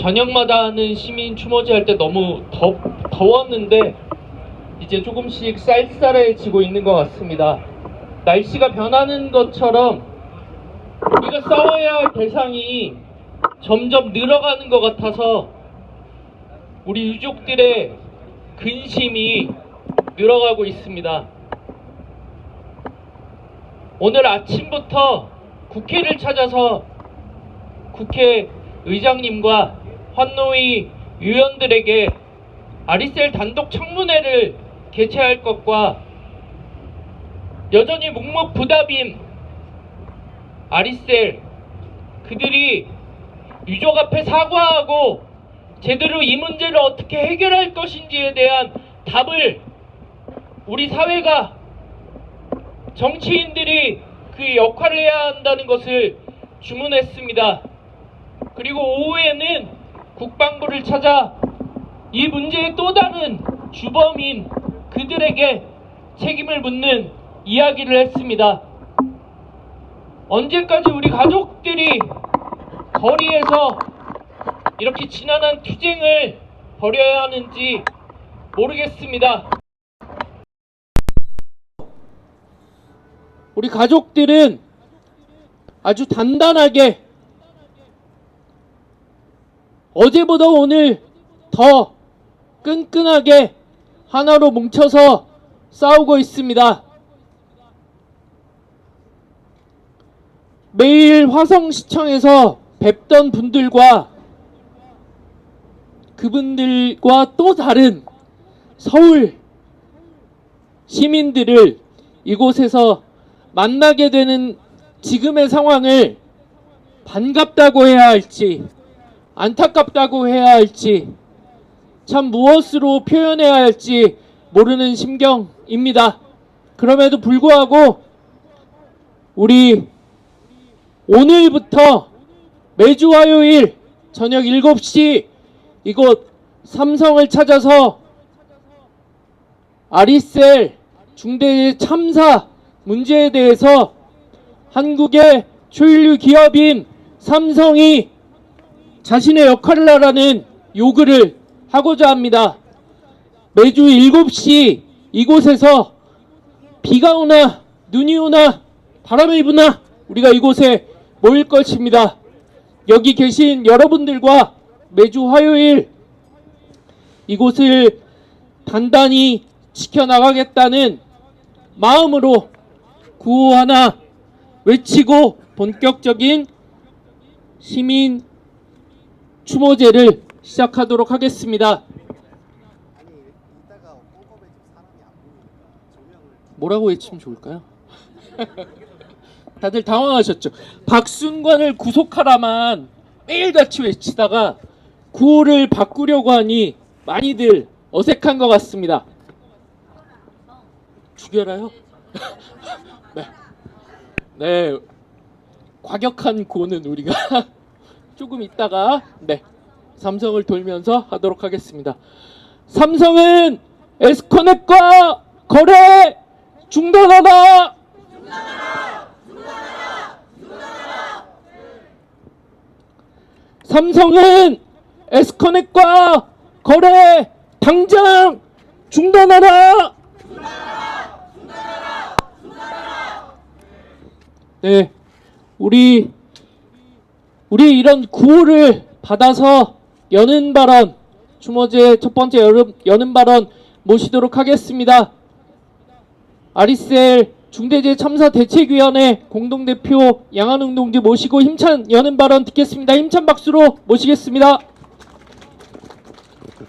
저녁마다 하는 시민 추모제 할 때 너무 더웠는데 이제 조금씩 쌀쌀해지고 있는 것 같습니다. 날씨가 변하는 것처럼 우리가 싸워야 할 대상이 점점 늘어가는 것 같아서 우리 유족들의 근심이 늘어가고 있습니다. 오늘 아침부터 국회를 찾아서 국회의장님과 환노위 위원들에게 아리셀 단독 청문회를 개최할 것과 여전히 묵묵부답인 아리셀 그들이 유족 앞에 사과하고 제대로 이 문제를 어떻게 해결할 것인지에 대한 답을 우리 사회가 정치인들이 그 역할을 해야 한다는 것을 주문했습니다. 그리고 오후에는 국방부를 찾아 이 문제의 또 다른 주범인 그들에게 책임을 묻는 이야기를 했습니다. 언제까지 우리 가족들이 거리에서 이렇게 지난한 투쟁을 벌여야 하는지 모르겠습니다. 우리 가족들은 아주 단단하게 어제보다 오늘 더 끈끈하게 하나로 뭉쳐서 싸우고 있습니다. 매일 화성시청에서 뵙던 분들과 그분들과 또 다른 서울 시민들을 이곳에서 만나게 되는 지금의 상황을 반갑다고 해야 할지 안타깝다고 해야 할지 참 무엇으로 표현해야 할지 모르는 심경입니다. 그럼에도 불구하고 우리 오늘부터 매주 화요일 저녁 7시 이곳 삼성을 찾아서 아리셀 중대 참사 문제에 대해서 한국의 초일류 기업인 삼성이 자신의 역할을 하라는 요구를 하고자 합니다. 매주 7시 이곳에서 비가 오나 눈이 오나 바람이 부나 우리가 이곳에 모일 것입니다. 여기 계신 여러분들과 매주 화요일 이곳을 단단히 지켜나가겠다는 마음으로 구호 하나 외치고 본격적인 시민 추모제를 시작하도록 하겠습니다. 뭐라고 외치면 좋을까요? 다들 당황하셨죠? 박순관을 구속하라만 매일같이 외치다가 구호를 바꾸려고 하니 많이들 어색한 것 같습니다. 죽여라요? 네. 네. 과격한 구호는 우리가 조금 있다가 삼성을 돌면서 하도록 하겠습니다. 삼성은 에스코넷과 거래 중단하라! 삼성은 에스코넷과 거래 당장 중단하라! 네, 우리 이런 구호를 받아서 여는 발언, 추모제 첫 번째 여는 발언 모시도록 하겠습니다. 아리셀 중대재해 참사 대책위원회 공동대표 양한웅 동지 모시고 힘찬 여는 발언 듣겠습니다. 힘찬 박수로 모시겠습니다.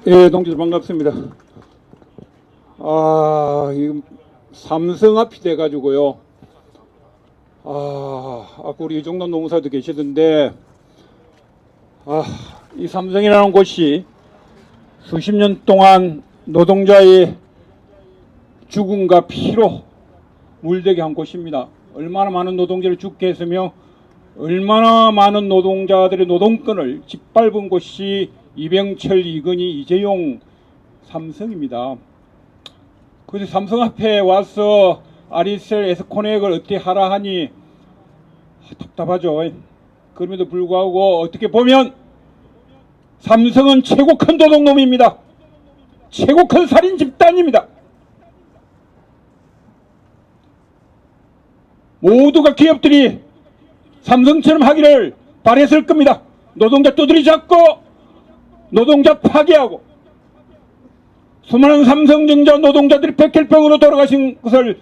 예, 동지들 반갑습니다. 이 삼성 앞이 돼가지고요. 아까 우리 이정돈 노무사도 계시던데, 이 삼성이라는 곳이 수십 년 동안 노동자의 죽음과 피로 물들게 한 곳입니다. 얼마나 많은 노동자를 죽게 했으며 얼마나 많은 노동자들의 노동권을 짓밟은 곳이 이병철, 이건희, 이재용, 삼성입니다. 그래서 삼성 앞에 와서 아리셀 에스코넥을 어떻게 하라 하니 답답하죠. 그럼에도 불구하고 어떻게 보면 삼성은 최고 큰 도둑놈입니다. 최고 큰 살인 집단입니다. 모두가 기업들이 삼성처럼 하기를 바랬을 겁니다. 노동자 두드리 잡고 노동자 파괴하고 수많은 삼성전자 노동자들이 백혈병으로 돌아가신 것을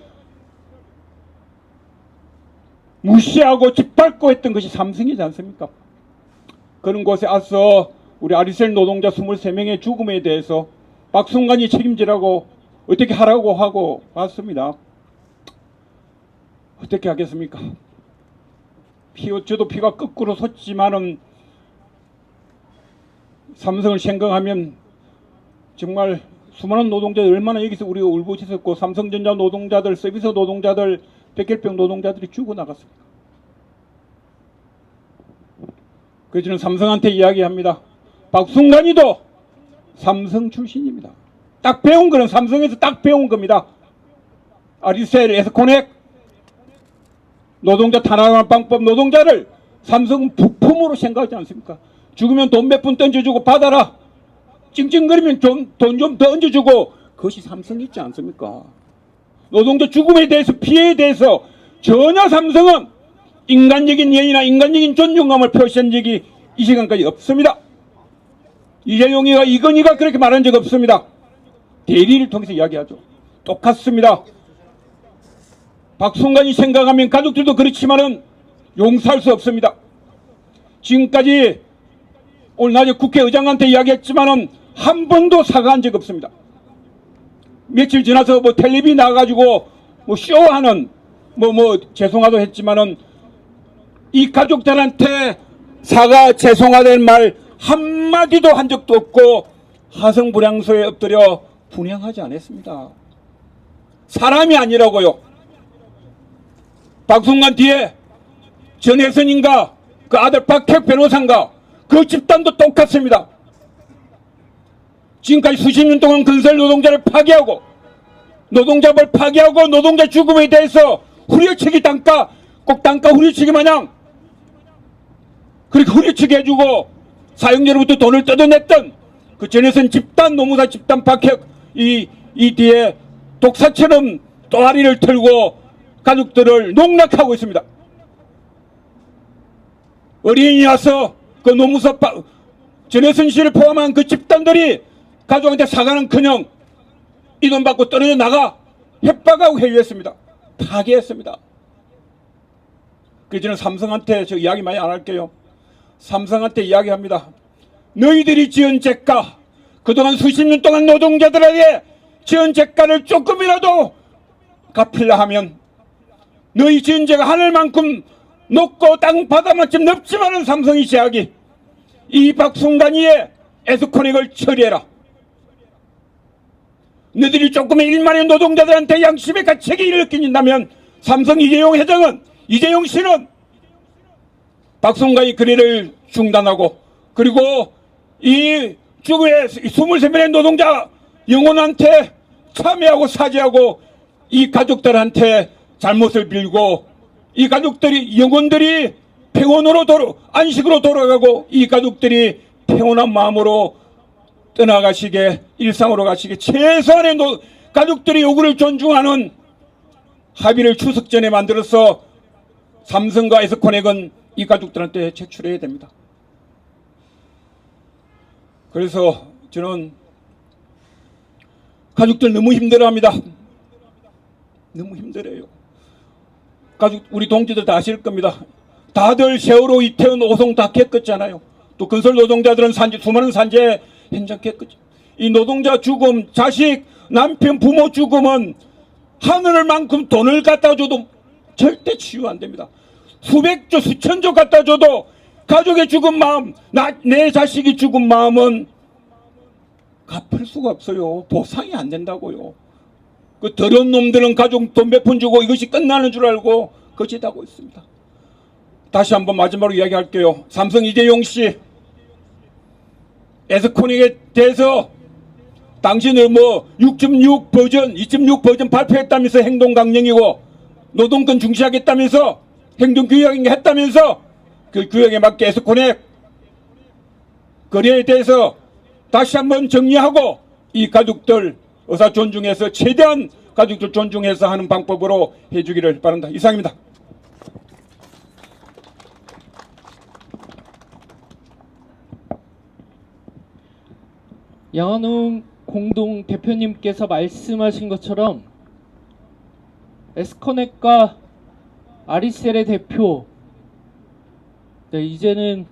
무시하고 짓밟고 했던 것이 삼성이지 않습니까? 그런 곳에 앞서 우리 아리셀 노동자 23명의 죽음에 대해서 박순간이 책임지라고 어떻게 하라고 하고 왔습니다. 어떻게 하겠습니까? 저도 피가 거꾸로 솟지만은 삼성을 생각하면 정말 수많은 노동자들 얼마나 여기서 우리가 울부짖었고 삼성전자 노동자들, 서비스 노동자들, 백혈병 노동자들이 죽어나갔습니다. 그래서 저는 삼성한테 이야기합니다. 박순간이도 삼성 출신입니다. 딱 배운 거는 삼성에서 딱 배운 겁니다. 아리셀, 에스코넥, 노동자 탄압하는 방법, 노동자를 삼성은 부품으로 생각하지 않습니까? 죽으면 돈 몇 푼 던져주고 받아라. 찡찡거리면 돈 좀 더 얹어주고 그것이 삼성이 있지 않습니까? 노동자 죽음에 대해서 피해에 대해서 전혀 삼성은 인간적인 예의나 인간적인 존중감을 표시한 적이 이 시간까지 없습니다. 이재용이가 이건희가 그렇게 말한 적 없습니다. 대리를 통해서 이야기하죠. 똑같습니다. 박순간이 생각하면 가족들도 그렇지만은 용서할 수 없습니다. 지금까지 오늘 낮에 국회의장한테 이야기했지만은 한 번도 사과한 적 없습니다. 며칠 지나서 뭐 텔레비 나가가지고 뭐 쇼하는 죄송하다고 했지만은 이 가족들한테 사과 죄송하다는 말 한마디도 한 적도 없고 화성불량소에 엎드려 분향하지 않았습니다. 사람이 아니라고요. 박순간 뒤에 전혜선인가 그 아들 박혁 변호사인가 그 집단도 똑같습니다. 지금까지 수십 년 동안 건설 노동자를 파괴하고 노동자를 파괴하고 노동자 죽음에 대해서 후려치기 단가 꼭 단가 후려치기 마냥 그렇게 후려치기 해주고 사용자로부터 돈을 뜯어냈던 그 전혜선 집단 노무사 집단 박혁 이 뒤에 독사처럼 또다리를 털고 가족들을 농락하고 있습니다. 어린이 와서 그 노무사 전혜선 씨를 포함한 그 집단들이 가족한테 사과는커녕 이 돈 받고 떨어져 나가 협박하고 회유했습니다. 파괴했습니다. 그래서 저는 삼성한테 저 이야기 많이 안 할게요. 삼성한테 이야기합니다. 너희들이 지은 죄가 그동안 수십 년 동안 노동자들에게 지은 죄가를 조금이라도 갚으려 하면 너희 지은 죄가 하늘만큼 높고 땅 바다만큼 넓지만은 삼성이 제약이 이 박순간이의 에스코넥을 처리해라. 너희들이 조금의 일만의 노동자들한테 양심의 가책이 느낀다면 삼성 이재용 회장은 이재용 씨는 박순간이 거래를 중단하고 그리고 이 죽음의 23명의 노동자 영혼한테 참여하고 사죄하고 이 가족들한테 잘못을 빌고 이 가족들이 영혼들이 평온으로 안식으로 돌아가고 이 가족들이 평온한 마음으로 떠나가시게 일상으로 가시게 최소한의 가족들이 요구를 존중하는 합의를 추석 전에 만들어서 삼성과 에스코넥은 이 가족들한테 제출해야 됩니다. 그래서 저는 가족들 너무 힘들어합니다. 너무 힘들어요. 가족 우리 동지들 다 아실 겁니다. 다들 세월호, 이태원, 오송 다 겪었잖아요. 또 건설 노동자들은 수많은 산재 현장 겪었죠. 이 노동자 죽음, 자식, 남편, 부모 죽음은 하늘만큼 돈을 갖다 줘도 절대 치유 안 됩니다. 수백조, 수천조 갖다 줘도 가족의 죽은 마음, 내 자식이 죽은 마음은 갚을 수가 없어요. 보상이 안 된다고요. 그 더러운 놈들은 가족 돈 몇 푼 주고 이것이 끝나는 줄 알고 거짓하고 있습니다. 다시 한번 마지막으로 이야기할게요. 삼성 이재용 씨, 에스코넥에 대해서 당신을 6.6 버전, 2.6 버전 발표했다면서 행동 강령이고 노동권 중시하겠다면서 행동 규약인 게 했다면서 그 규약에 맞게 에스코넥 거래에 대해서 다시 한번 정리하고 이 가족들 의사 존중해서 최대한 가족들 존중해서 하는 방법으로 해주기를 바란다. 이상입니다. 양한웅 공동 대표님께서 말씀하신 것처럼 에스커넥과 아리셀의 대표, 네, 이제는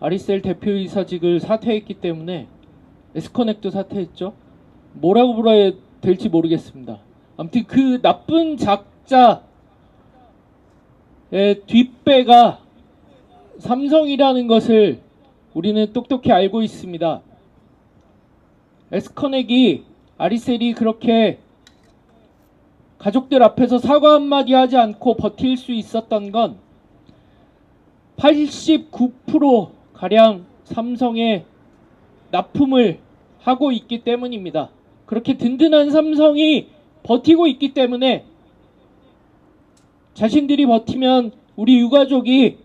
아리셀 대표이사직을 사퇴했기 때문에 에스커넥도 사퇴했죠. 뭐라고 불러야 될지 모르겠습니다. 아무튼 그 나쁜 작자의 뒷배가 삼성이라는 것을 우리는 똑똑히 알고 있습니다. 에스커넥이 아리셀이 그렇게 가족들 앞에서 사과 한마디 하지 않고 버틸 수 있었던 건 89% 가량 삼성에 납품을 하고 있기 때문입니다. 그렇게 든든한 삼성이 버티고 있기 때문에 자신들이 버티면 우리 유가족이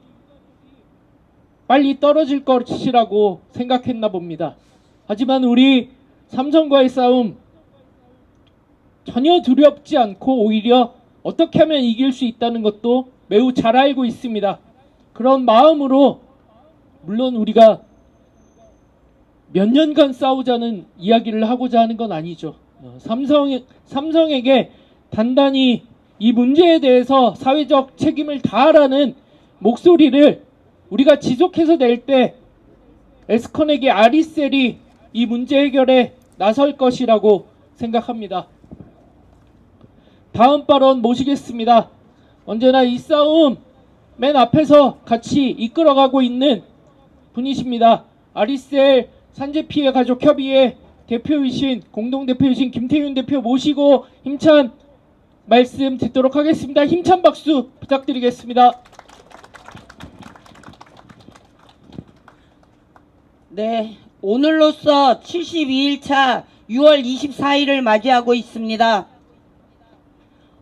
빨리 떨어질 것이라고 생각했나 봅니다. 하지만 우리 삼성과의 싸움 전혀 두렵지 않고 오히려 어떻게 하면 이길 수 있다는 것도 매우 잘 알고 있습니다. 그런 마음으로 물론 우리가 몇 년간 싸우자는 이야기를 하고자 하는 건 아니죠. 삼성에게 단단히 이 문제에 대해서 사회적 책임을 다하라는 목소리를 우리가 지속해서 낼 때 에스커넥의 아리셀이 이 문제 해결에 나설 것이라고 생각합니다. 다음 발언 모시겠습니다. 언제나 이 싸움 맨 앞에서 같이 이끌어가고 있는 분이십니다. 아리셀 산재피해 가족 협의회 대표이신 공동대표이신 김태윤 대표 모시고 힘찬 말씀 듣도록 하겠습니다. 힘찬 박수 부탁드리겠습니다. 네, 오늘로써 72일차 6월 24일을 맞이하고 있습니다.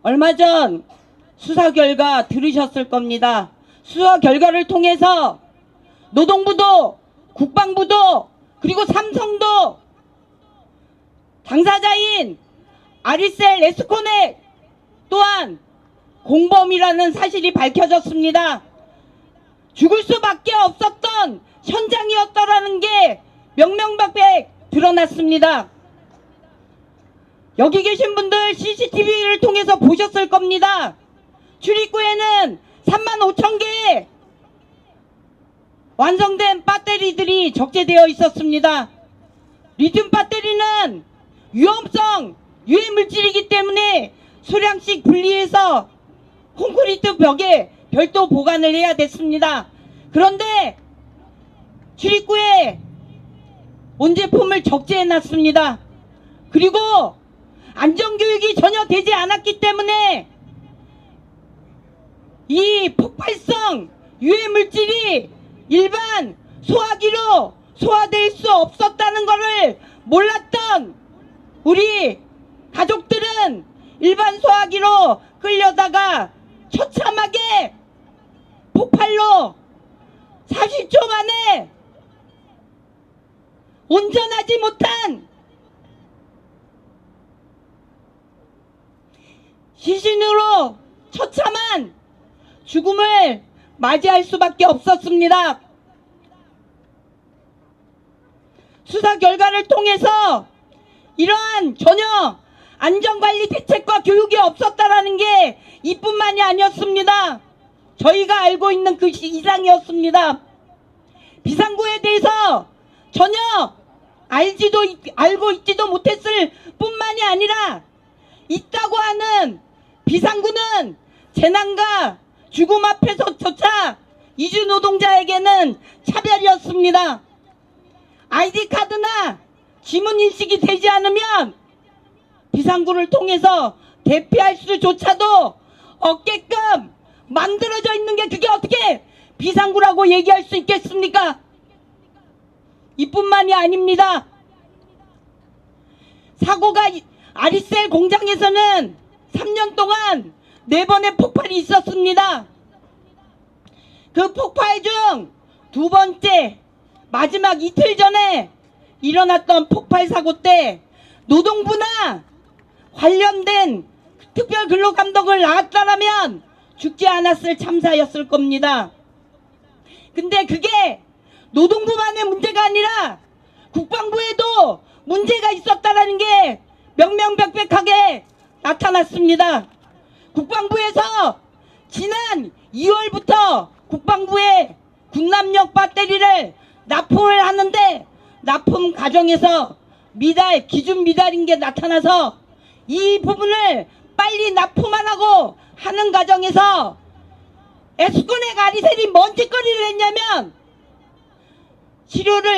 얼마 전 수사 결과 들으셨을 겁니다. 수사 결과를 통해서 노동부도 국방부도 그리고 삼성도 당사자인 아리셀 에스커넥 또한 공범이라는 사실이 밝혀졌습니다. 죽을 수밖에 없었던 현장이었더라는 게 명명백백 드러났습니다. 여기 계신 분들 CCTV를 통해서 보셨을 겁니다. 출입구에는 35,000개의 완성된 배터리들이 적재되어 있었습니다. 리튬 배터리는 위험성 유해 물질이기 때문에 소량씩 분리해서 콘크리트 벽에 별도 보관을 해야 됐습니다. 그런데 출입구에 원제품을 적재해 놨습니다. 그리고 안전교육이 전혀 되지 않았기 때문에 이 폭발성 유해 물질이 일반 소화기로 소화될 수 없었다는 것을 몰랐던 우리 가족들은 일반 소화기로 끌려다가 처참하게 폭발로 40초 만에 온전하지 못한 시신으로 처참한 죽음을 맞이할 수밖에 없었습니다. 수사 결과를 통해서 이러한 전혀 안전관리 대책과 교육이 없었다라는 게 이뿐만이 아니었습니다. 저희가 알고 있는 그 이상이었습니다. 비상구에 대해서 전혀 알고 있지도 못했을 뿐만이 아니라 있다고 하는 비상구는 재난과 죽음 앞에서조차 이주 노동자에게는 차별이었습니다. 아이디 카드나 지문 인식이 되지 않으면 비상구를 통해서 대피할 수조차도 없게끔 만들어져 있는 게 그게 어떻게 비상구라고 얘기할 수 있겠습니까? 이뿐만이 아닙니다. 사고가 아리셀 공장에서는 3년 동안 4번의 폭발이 있었습니다. 그 폭발 중 2번째 마지막 이틀 전에 일어났던 폭발 사고 때 노동부나 관련된 특별근로감독을 나왔다라면 죽지 않았을 참사였을 겁니다. 근데 그게 노동부만의 문제가 아니라 국방부에도 문제가 있었다라는 게 명명백백하게 나타났습니다. 국방부에서 지난 2월부터 국방부에 군남력 배터리를 납품을 하는데 납품 과정에서 기준 미달인 게 나타나서 이 부분을 빨리 납품하라고 하는 과정에서 에스코넥 아리셀이 뭔 짓거리를 했냐면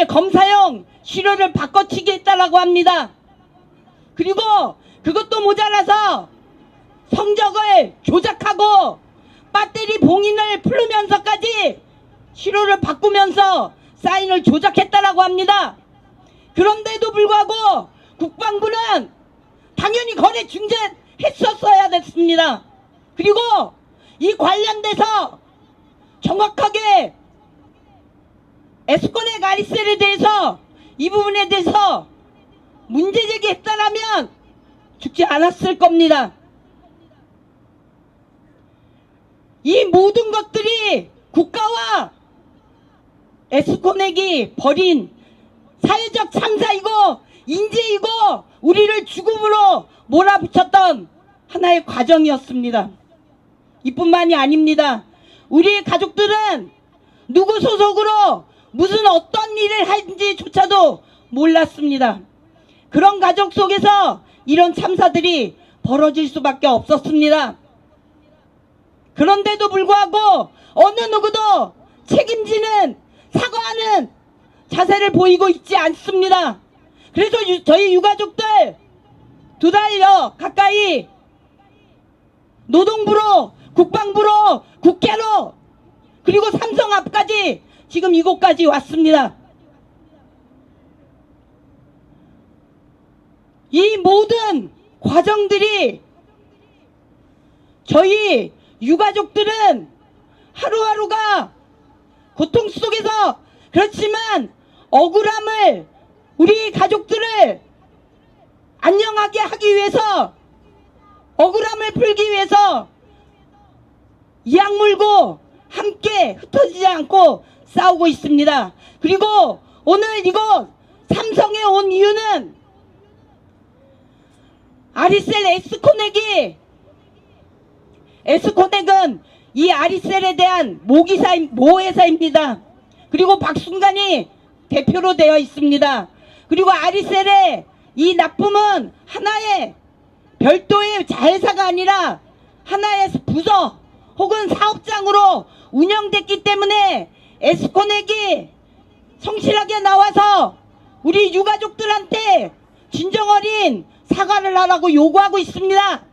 검사용 시료를 바꿔치기 했다라고 합니다. 그리고 그것도 모자라서 성적을 조작하고 배터리 봉인을 풀면서까지 시료를 바꾸면서 사인을 조작했다라고 합니다. 그런데도 불구하고 국방부는 당연히 거래 중재했었어야 됐습니다. 그리고 이 관련돼서 정확하게 에스코넥 아리셀에 대해서 이 부분에 대해서 문제 제기했다라면 죽지 않았을 겁니다. 이 모든 것들이 국가와 에스코넥이 벌인 사회적 참사이고 인재이고 우리를 죽음으로 몰아붙였던 하나의 과정이었습니다. 이뿐만이 아닙니다. 우리 가족들은 누구 소속으로 무슨 어떤 일을 하는지조차도 몰랐습니다. 그런 가족 속에서 이런 참사들이 벌어질 수밖에 없었습니다. 그런데도 불구하고 어느 누구도 책임지는 사과하는 자세를 보이고 있지 않습니다. 그래서 저희 유가족들 2달여 가까이 노동부로 국방부로 국회로 그리고 삼성 앞까지 지금 이곳까지 왔습니다. 이 모든 과정들이 저희 유가족들은 하루하루가 고통 속에서 그렇지만 억울함을 우리 가족들을 안녕하게 하기 위해서 억울함을 풀기 위해서 이악 물고 함께 흩어지지 않고 싸우고 있습니다. 그리고 오늘 이곳 삼성에 온 이유는 아리셀 에스코넥은 이 아리셀에 대한 모회사입니다. 그리고 박순간이 대표로 되어 있습니다. 그리고 아리셀의 이 납품은 하나의 별도의 자회사가 아니라 하나의 부서 혹은 사업장으로 운영됐기 때문에 에스코넥이 성실하게 나와서 우리 유가족들한테 진정어린 사과를 하라고 요구하고 있습니다.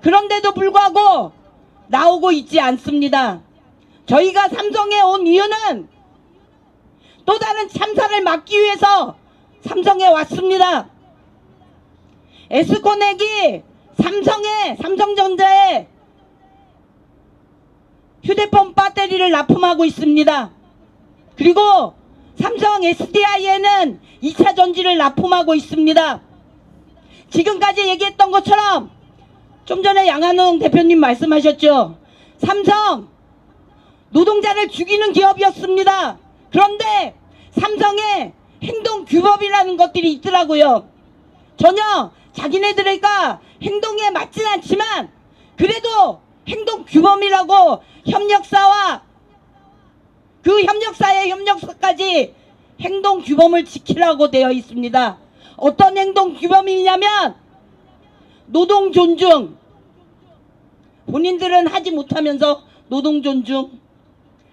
그런데도 불구하고 나오고 있지 않습니다. 저희가 삼성에 온 이유는 또 다른 참사를 막기 위해서 삼성에 왔습니다. 에스코넥이 삼성전자에 휴대폰 배터리를 납품하고 있습니다. 그리고 삼성 SDI에는 2차 전지를 납품하고 있습니다. 지금까지 얘기했던 것처럼 좀 전에 양한웅 대표님 말씀하셨죠. 삼성 노동자를 죽이는 기업이었습니다. 그런데 삼성의 행동규범이라는 것들이 있더라고요. 전혀 자기네들과 행동에 맞진 않지만 그래도 행동규범이라고 협력사와 그 협력사의 협력사까지 행동규범을 지키라고 되어 있습니다. 어떤 행동규범이냐면 노동 존중, 본인들은 하지 못하면서 노동 존중,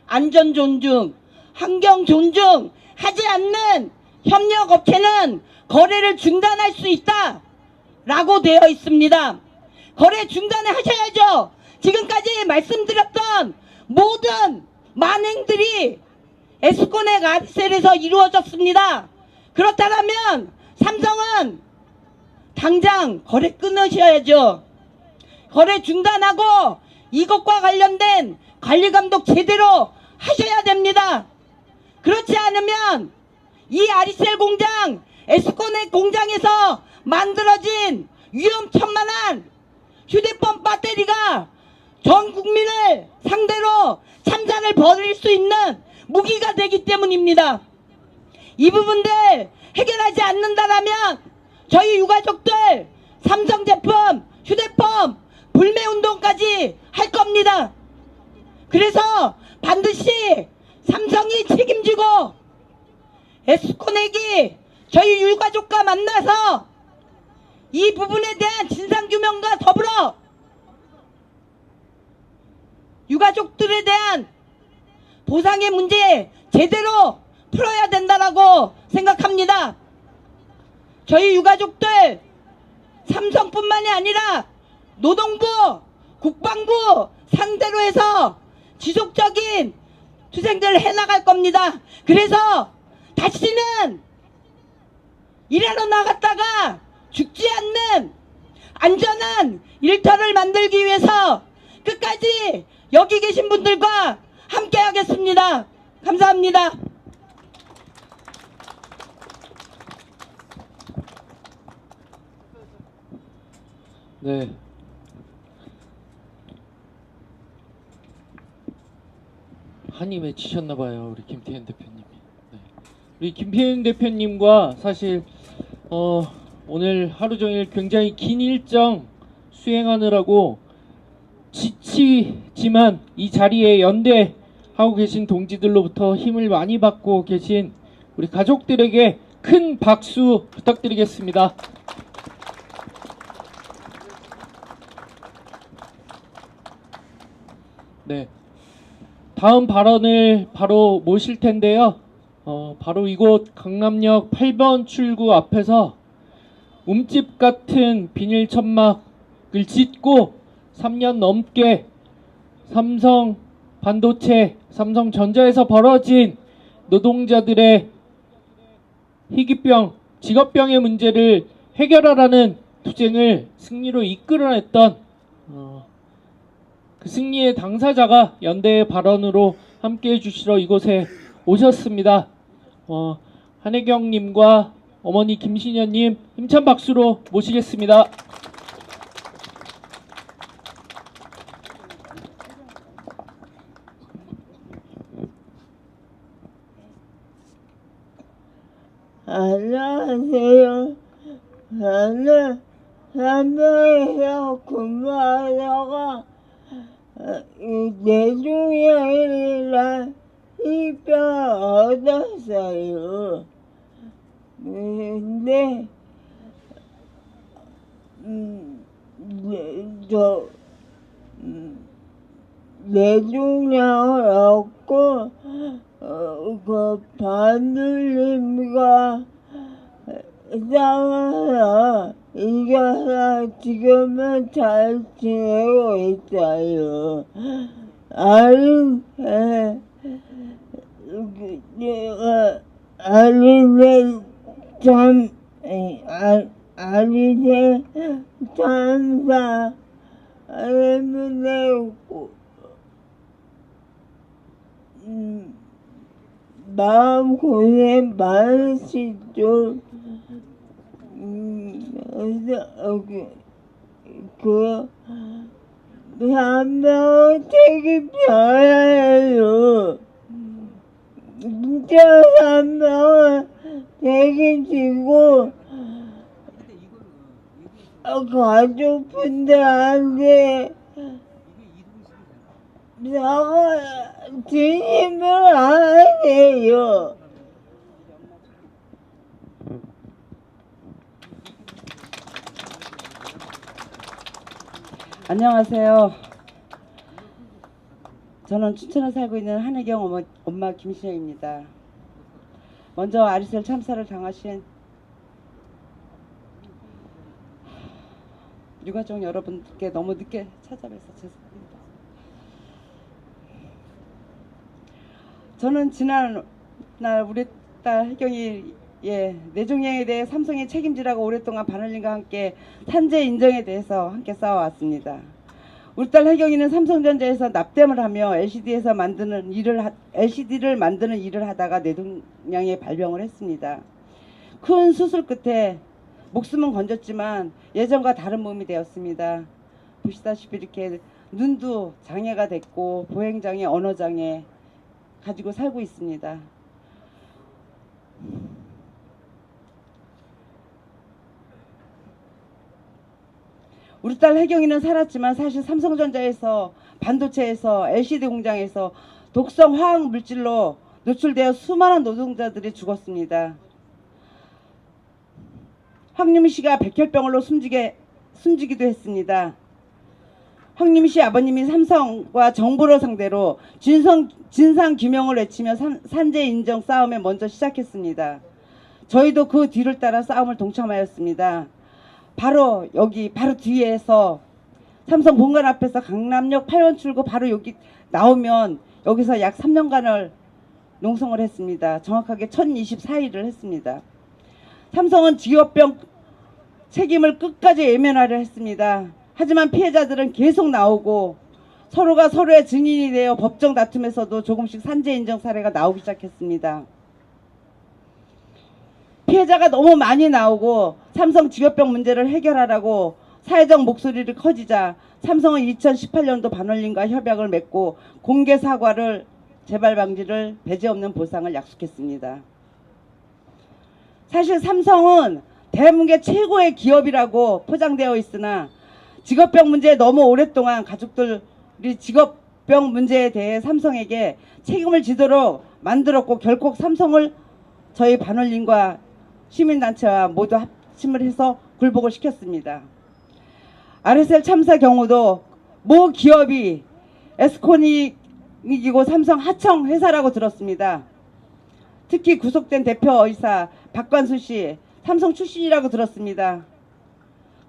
안전 존중, 환경 존중 하지 않는 협력업체는 거래를 중단할 수 있다 라고 되어 있습니다. 거래 중단을 하셔야죠. 지금까지 말씀드렸던 모든 만행들이 에스코넥 아리셀에서 이루어졌습니다. 그렇다면 삼성은 당장 거래 끊으셔야죠. 거래 중단하고 이것과 관련된 관리감독 제대로 하셔야 됩니다. 그렇지 않으면 이 아리셀 공장, 에스코넥 공장에서 만들어진 위험천만한 휴대폰 배터리가 전 국민을 상대로 참사를 벌일 수 있는 무기가 되기 때문입니다. 이 부분들 해결하지 않는다라면 저희 유가족들 삼성 제품, 휴대폰 불매운동까지 할 겁니다. 그래서 반드시 삼성이 책임지고 에스코넥이 저희 유가족과 만나서 이 부분에 대한 진상규명과 더불어 유가족들에 대한 보상의 문제 제대로 풀어야 된다라고 생각합니다. 저희 유가족들 삼성뿐만이 아니라 노동부, 국방부 상대로 해서 지속적인 투쟁들을 해나갈 겁니다. 그래서 다시는 일하러 나갔다가 죽지 않는 안전한 일터를 만들기 위해서 끝까지 여기 계신 분들과 함께 하겠습니다. 감사합니다. 네. 한이 맺히셨나봐요, 우리 김태현 대표님이. 네. 우리 김태현 대표님과 사실 오늘 하루 종일 굉장히 긴 일정 수행하느라고 지치지만 이 자리에 연대하고 계신 동지들로부터 힘을 많이 받고 계신 우리 가족들에게 큰 박수 부탁드리겠습니다. 네. 다음 발언을 바로 모실 텐데요. 바로 이곳 강남역 8번 출구 앞에서 움집 같은 비닐 천막을 짓고 3년 넘게 삼성 반도체, 삼성전자에서 벌어진 노동자들의 희귀병, 직업병의 문제를 해결하라는 투쟁을 승리로 이끌어냈던 그 승리의 당사자가 연대의 발언으로 함께해 주시러 이곳에 오셨습니다. 한혜경님과 어머니 김신현님 힘찬 박수로 모시겠습니다. 안녕하세요. 저는 삼성에서 근무하다가 뇌종양이랑 희병을 얻었어요. 근데 뇌종양을 얻고 그 반울림과 싸워서 이겨서 지금은 잘 지내고 있어요. 아리네 참사 때문에 마음 고생 많으시죠. 한명 책임져야 해요. 진짜 한명은 책임지고 가족분들한테 진심을 하세요. 안녕하세요. 저는 춘천에 살고 있는 한혜경 엄마 김신영입니다. 먼저 아리셀 참사를 당하신 유가족 여러분께 너무 늦게 찾아뵈서 죄송합니다. 저는 지난날 우리 딸 혜경이 뇌종양에 대해 삼성이 책임지라고 오랫동안 바늘님과 함께 산재 인정에 대해서 함께 싸워왔습니다. 우리 딸 혜경이는 삼성전자에서 납땜을 하며 LCD를 만드는 일을 하다가 뇌종양에 발병을 했습니다. 큰 수술 끝에 목숨은 건졌지만 예전과 다른 몸이 되었습니다. 보시다시피 이렇게 눈도 장애가 됐고 보행장애, 언어장애 가지고 살고 있습니다. 우리 딸 혜경이는 살았지만 사실 삼성전자에서 반도체에서 LCD 공장에서 독성 화학 물질로 노출되어 수많은 노동자들이 죽었습니다. 황유미 씨가 백혈병으로 숨지기도 했습니다. 황유미 씨 아버님이 삼성과 정부를 상대로 진상 규명을 외치며 산재 인정 싸움에 먼저 시작했습니다. 저희도 그 뒤를 따라 싸움을 동참하였습니다. 바로 여기 바로 뒤에서 삼성 본관 앞에서 강남역 8번 출구 바로 여기 나오면 여기서 약 3년간을 농성을 했습니다. 정확하게 1024일을 했습니다. 삼성은 직업병 책임을 끝까지 외면하려 했습니다. 하지만 피해자들은 계속 나오고 서로가 서로의 증인이 되어 법정 다툼에서도 조금씩 산재 인정 사례가 나오기 시작했습니다. 피해자가 너무 많이 나오고 삼성 직업병 문제를 해결하라고 사회적 목소리를 커지자 삼성은 2018년도 반올림과 협약을 맺고 공개 사과를 재발 방지를 배제 없는 보상을 약속했습니다. 사실 삼성은 대한민국의 최고의 기업이라고 포장되어 있으나 직업병 문제에 너무 오랫동안 가족들이 직업병 문제에 대해 삼성에게 책임을 지도록 만들었고 결국 삼성을 저희 반올림과 시민단체와 모두 합심을 해서 굴복을 시켰습니다. RSL 참사 경우도 모 기업이 에스코닉이고 삼성 하청 회사라고 들었습니다. 특히 구속된 대표이사 박관수 씨 삼성 출신이라고 들었습니다.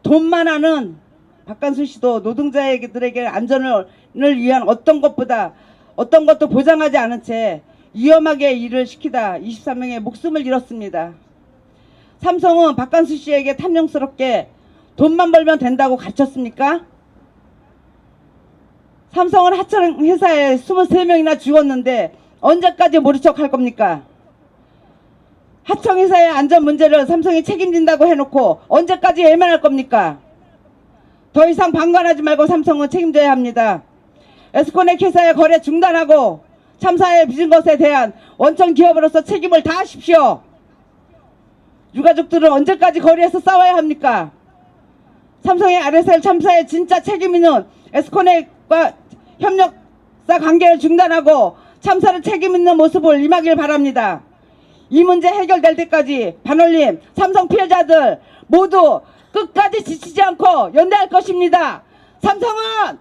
돈만 하는 박관수 씨도 노동자들에게 안전을 위한 어떤 것도 보장하지 않은 채 위험하게 일을 시키다 23명의 목숨을 잃었습니다. 삼성은 박관수 씨에게 탐욕스럽게 돈만 벌면 된다고 가르쳤습니까? 삼성은 하청 회사에 23명이나 죽었는데 언제까지 모른 척 할 겁니까? 하청 회사의 안전 문제를 삼성이 책임진다고 해놓고 언제까지 외면할 겁니까? 더 이상 방관하지 말고 삼성은 책임져야 합니다. 에스코넥 회사의 거래 중단하고 참사에 빚은 것에 대한 원천 기업으로서 책임을 다하십시오. 유가족들은 언제까지 거리에서 싸워야 합니까? 삼성의 RSL 참사의 진짜 책임 있는 에스코넥과 협력사 관계를 중단하고 참사를 책임 있는 모습을 임하길 바랍니다. 이 문제 해결될 때까지 반올림, 삼성 피해자들 모두 끝까지 지치지 않고 연대할 것입니다. 삼성은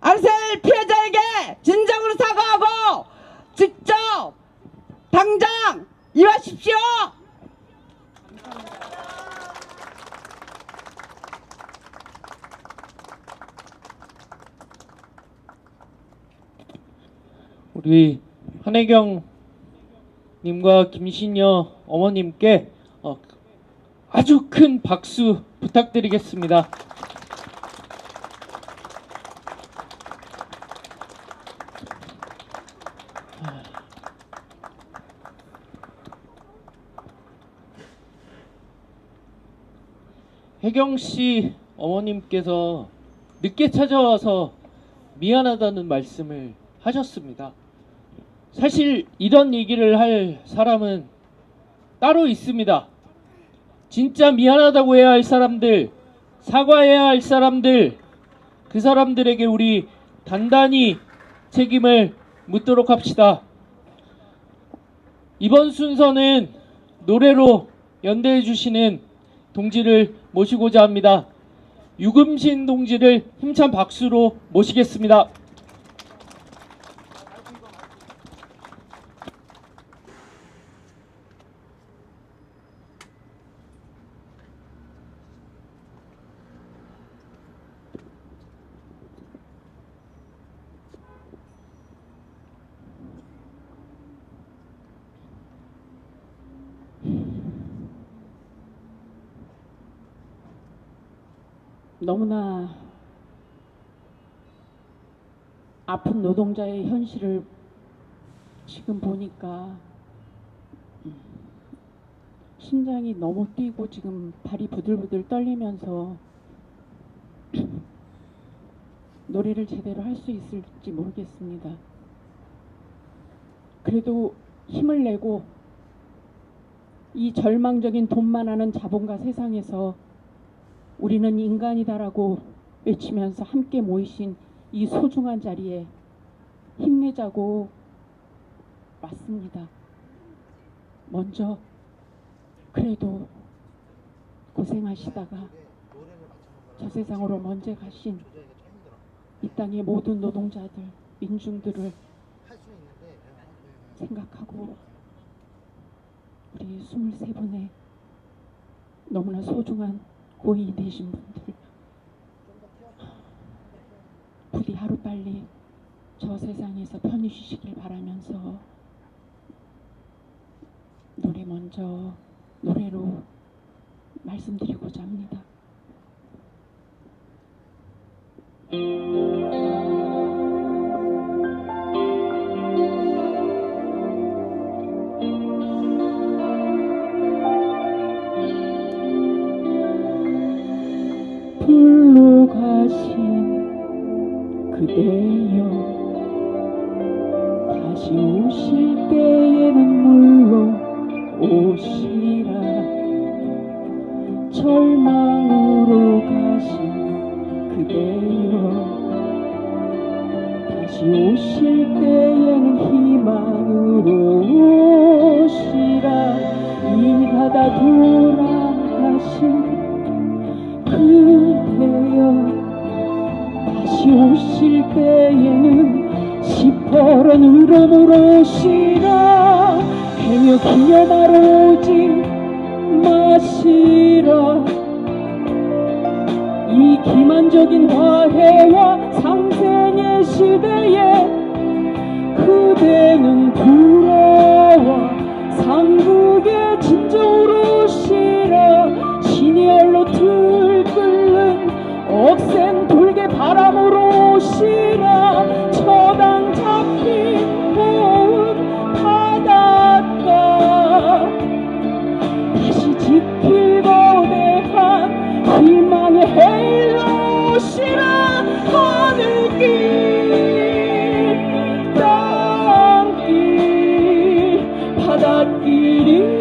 RSL 피해자에게 진정으로 사과하고 직접 당장 임하십시오. 우리 한혜경 님과 김신여 어머님께 아주 큰 박수 부탁드리겠습니다. 혜경 씨 어머님께서 늦게 찾아와서 미안하다는 말씀을 하셨습니다. 사실 이런 얘기를 할 사람은 따로 있습니다. 진짜 미안하다고 해야 할 사람들, 사과해야 할 사람들, 그 사람들에게 우리 단단히 책임을 묻도록 합시다. 이번 순서는 노래로 연대해 주시는 동지를 모시고자 합니다. 유금신 동지를 힘찬 박수로 모시겠습니다. 너무나 아픈 노동자의 현실을 지금 보니까 심장이 너무 뛰고 지금 발이 부들부들 떨리면서 노래를 제대로 할 수 있을지 모르겠습니다. 그래도 힘을 내고 이 절망적인 돈만 하는 자본가 세상에서 우리는 인간이다라고 외치면서 함께 모이신 이 소중한 자리에 힘내자고 왔습니다. 먼저 그래도 고생하시다가 저 세상으로 먼저 가신 이 땅의 모든 노동자들, 민중들을 생각하고 우리 23분의 너무나 소중한 고인이 되신 분들 부디 하루빨리 저 세상에서 편히 쉬시길 바라면서 노래로 말씀드리고자 합니다. 불로 가신 그대여 다시 오실 때에는 물로 오시라. 절망으로 가신 그대여 다시 오실 때에는 희망으로 오시라. 일하다 돌아가신 그대여 다시 오실 때에는 시퍼런 울음으로 오시라. 행여 기어나러 오지 마시라. 이 기만적인 화해와 상생의 시대에 그대는 돌아와 상국의 진정으로 오시라. 신이 얼로 들끓는 억센 돌개 바람으로 오시라. 처당 잡힌 고운 바닷가 다시 지킬 거대한 희망의 해일로 오시라. 하늘길 땅길 바닷길이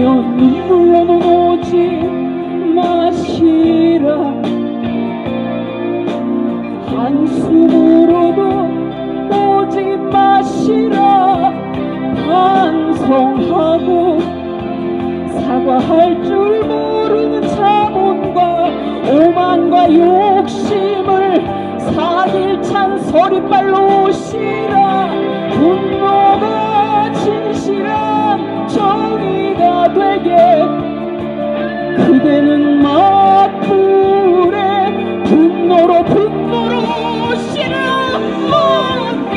눈물로는 오지 마시라. 한숨으로도 오지 마시라. 반성하고 사과할 줄 모르는 자본과 오만과 욕심을 사길찬 서리발로 오시라. 분노가 진실한 정의가 되게 그대는 맞불에 분노로 오시라. 먼길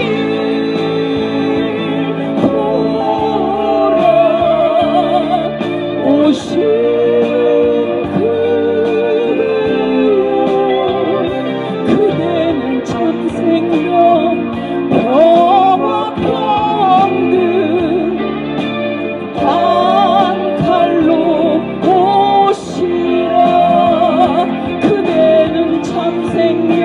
돌아 오신 그대는 참 생명 평화 평등 단칼로 오시라. 그대는 참 생명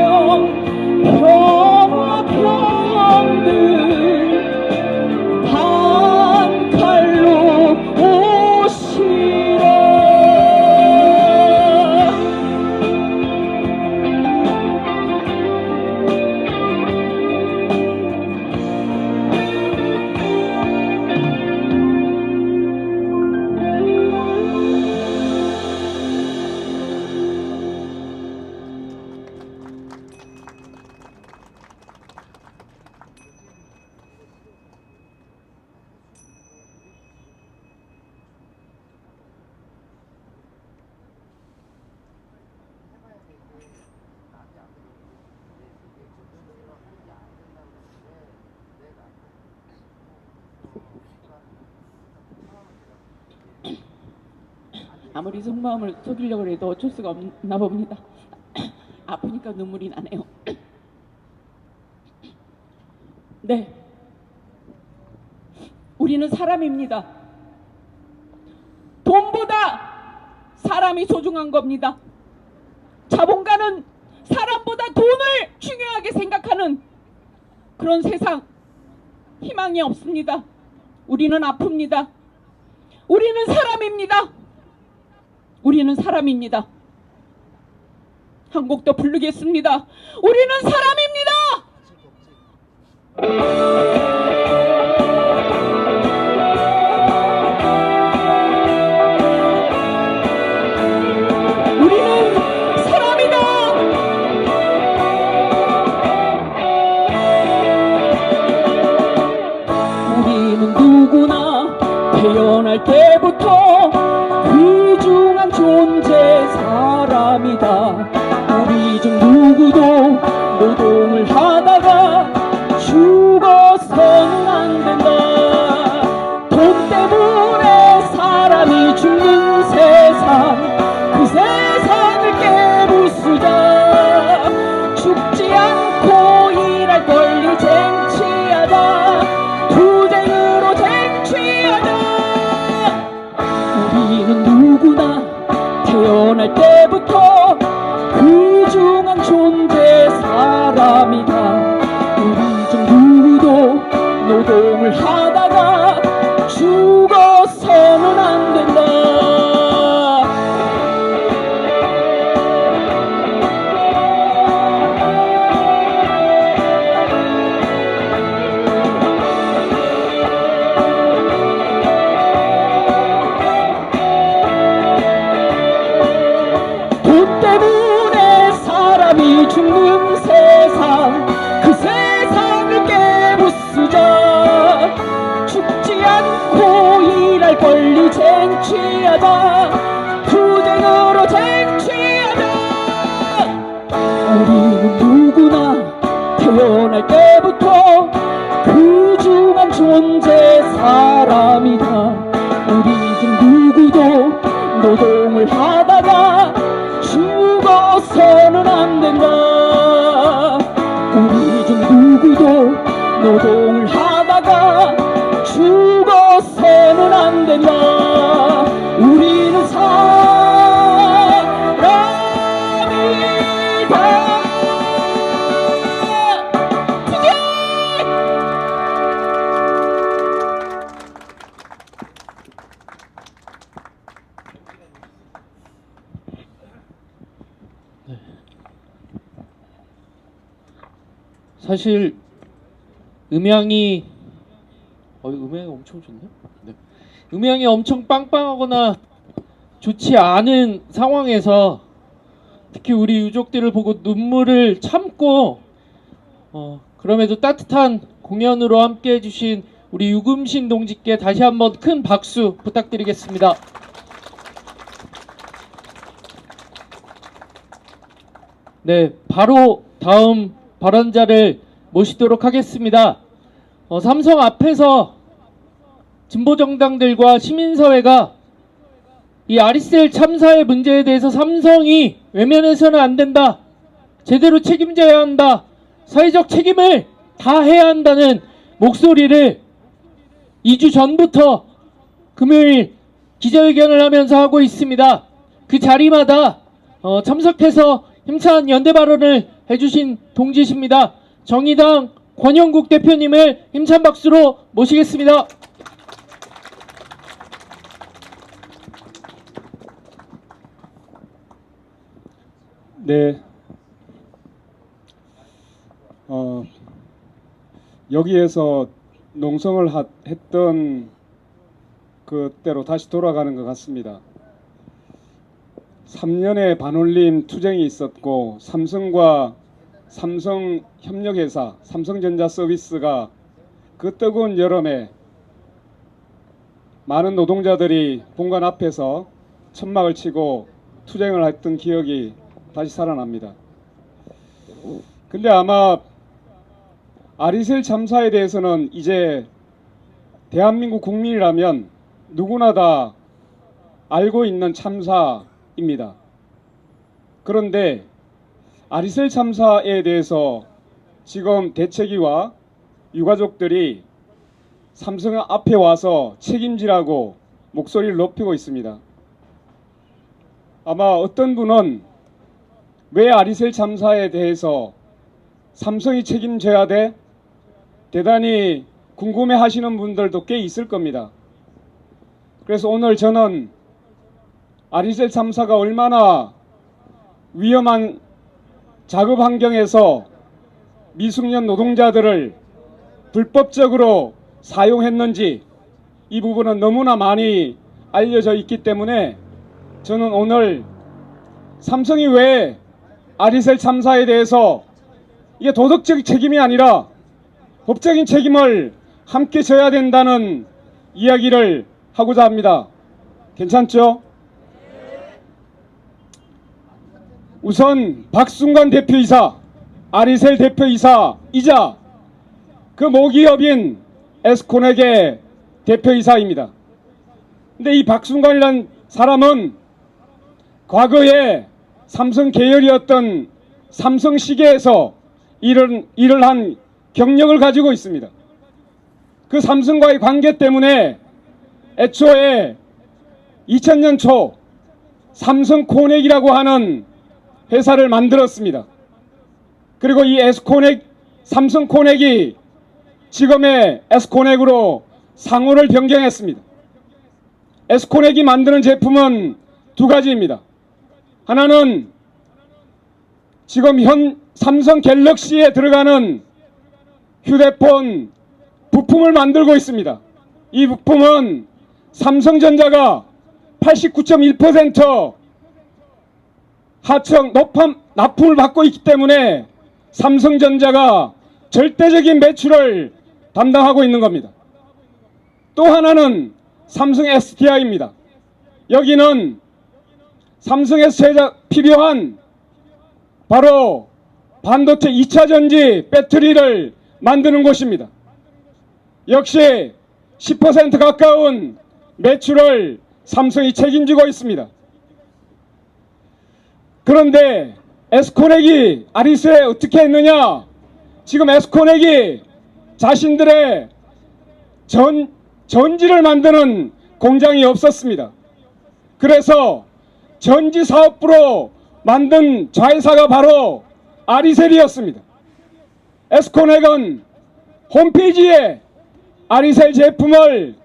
아무리 속마음을 속이려고 해도 어쩔 수가 없나 봅니다. 아프니까 눈물이 나네요. 네, 우리는 사람입니다. 돈보다 사람이 소중한 겁니다. 자본가는 사람보다 돈을 중요하게 생각하는 그런 세상, 희망이 없습니다. 우리는 아픕니다. 우리는 사람입니다. 우리는 사람입니다. 한 곡 더 부르겠습니다. 우리는 사람입니다. 우리는 사람이다. 우리는 누구나 태어날 때부터 귀중한 존재 사람이다. 우리 중 누구도 노동을 하다가 죽어서는 안 된다. 돈 때문에 사람이 죽는 세상, 그 세상을 깨부수자. 죽지 않고 일할 권리 쟁취하자. 투쟁으로 쟁취하자. 우리는 누구나 태어날 때부터 귀중한 존재 사람이다. 우리 중 누구도 노동을 하다가 죽어서는 안 된다. 돈 때문에 사람이 죽는 세상, 그 세상을 깨부수자. 죽지 않고 일할 권리 쟁취하자. 투쟁으로 쟁취하자. 우리는 누구나 태어날 때부터 귀중한 존재 사람이다. 우리 중 누구도 노동을 하다가 죽어서는 안 된다. 우리 중 누구도 노동을 하다가 죽어서는 안 된다. 우리는 사람이다. 투쟁! 사실 음향이 엄청 좋네. 네. 음향이 엄청 빵빵하거나 좋지 않은 상황에서 특히 우리 유족들을 보고 눈물을 참고 그럼에도 따뜻한 공연으로 함께 해주신 우리 유금신 동지께 다시 한번 큰 박수 부탁드리겠습니다. 네, 바로 다음 발언자를 모시도록 하겠습니다. 삼성 앞에서 진보정당들과 시민사회가 이 아리셀 참사의 문제에 대해서 삼성이 외면해서는 안 된다. 제대로 책임져야 한다. 사회적 책임을 다해야 한다는 목소리를 2주 전부터 금요일 기자회견을 하면서 하고 있습니다. 그 자리마다 참석해서 힘찬 연대 발언을 해주신 동지십니다. 정의당 권영국 대표님을 힘찬 박수로 모시겠습니다. 네. 여기에서 농성을 했던 그때로 다시 돌아가는 것 같습니다. 3년의 반올림 투쟁이 있었고 삼성과 삼성 협력회사 삼성전자 서비스가 그 뜨거운 여름에 많은 노동자들이 본관 앞에서 천막을 치고 투쟁을 했던 기억이 다시 살아납니다. 근데 아마 아리셀 참사에 대해서는 이제 대한민국 국민이라면 누구나 다 알고 있는 참사입니다. 그런데 아리셀 참사에 대해서 지금 대책위와 유가족들이 삼성 앞에 와서 책임지라고 목소리를 높이고 있습니다. 아마 어떤 분은 왜 아리셀 참사에 대해서 삼성이 책임져야 돼? 대단히 궁금해 하시는 분들도 꽤 있을 겁니다. 그래서 오늘 저는 아리셀 참사가 얼마나 위험한 작업 환경에서 미숙련 노동자들을 불법적으로 사용했는지 이 부분은 너무나 많이 알려져 있기 때문에 저는 오늘 삼성이 왜 아리셀 참사에 대해서 이게 도덕적 책임이 아니라 법적인 책임을 함께 져야 된다는 이야기를 하고자 합니다. 괜찮죠? 우선 박순관 대표이사, 아리셀 대표이사이자 그 모기업인 에스코넥의 대표이사입니다. 근데 이 박순관이란 사람은 과거에 삼성 계열이었던 삼성시계에서 일을 한 경력을 가지고 있습니다. 그 삼성과의 관계 때문에 애초에 2000년 초 삼성코넥이라고 하는 회사를 만들었습니다. 그리고 이 에스코넥, 삼성코넥이 지금의 에스코넥으로 상호를 변경했습니다. 에스코넥이 만드는 제품은 두 가지입니다. 하나는 지금 현 삼성 갤럭시에 들어가는 휴대폰 부품을 만들고 있습니다. 이 부품은 삼성전자가 89.1% 하청 납품을 받고 있기 때문에 삼성전자가 절대적인 매출을 담당하고 있는 겁니다. 또 하나는 삼성 SDI입니다. 여기는 삼성에서 제작 필요한 바로 반도체 2차전지 배터리를 만드는 곳입니다. 역시 10% 가까운 매출을 삼성이 책임지고 있습니다. 그런데 에스코넥이 아리셀에 어떻게 했느냐? 지금 에스코넥이 자신들의 전지를 만드는 공장이 없었습니다. 그래서 전지 사업부로 만든 자회사가 바로 아리셀이었습니다. 에스코넥은 홈페이지에 아리셀 제품을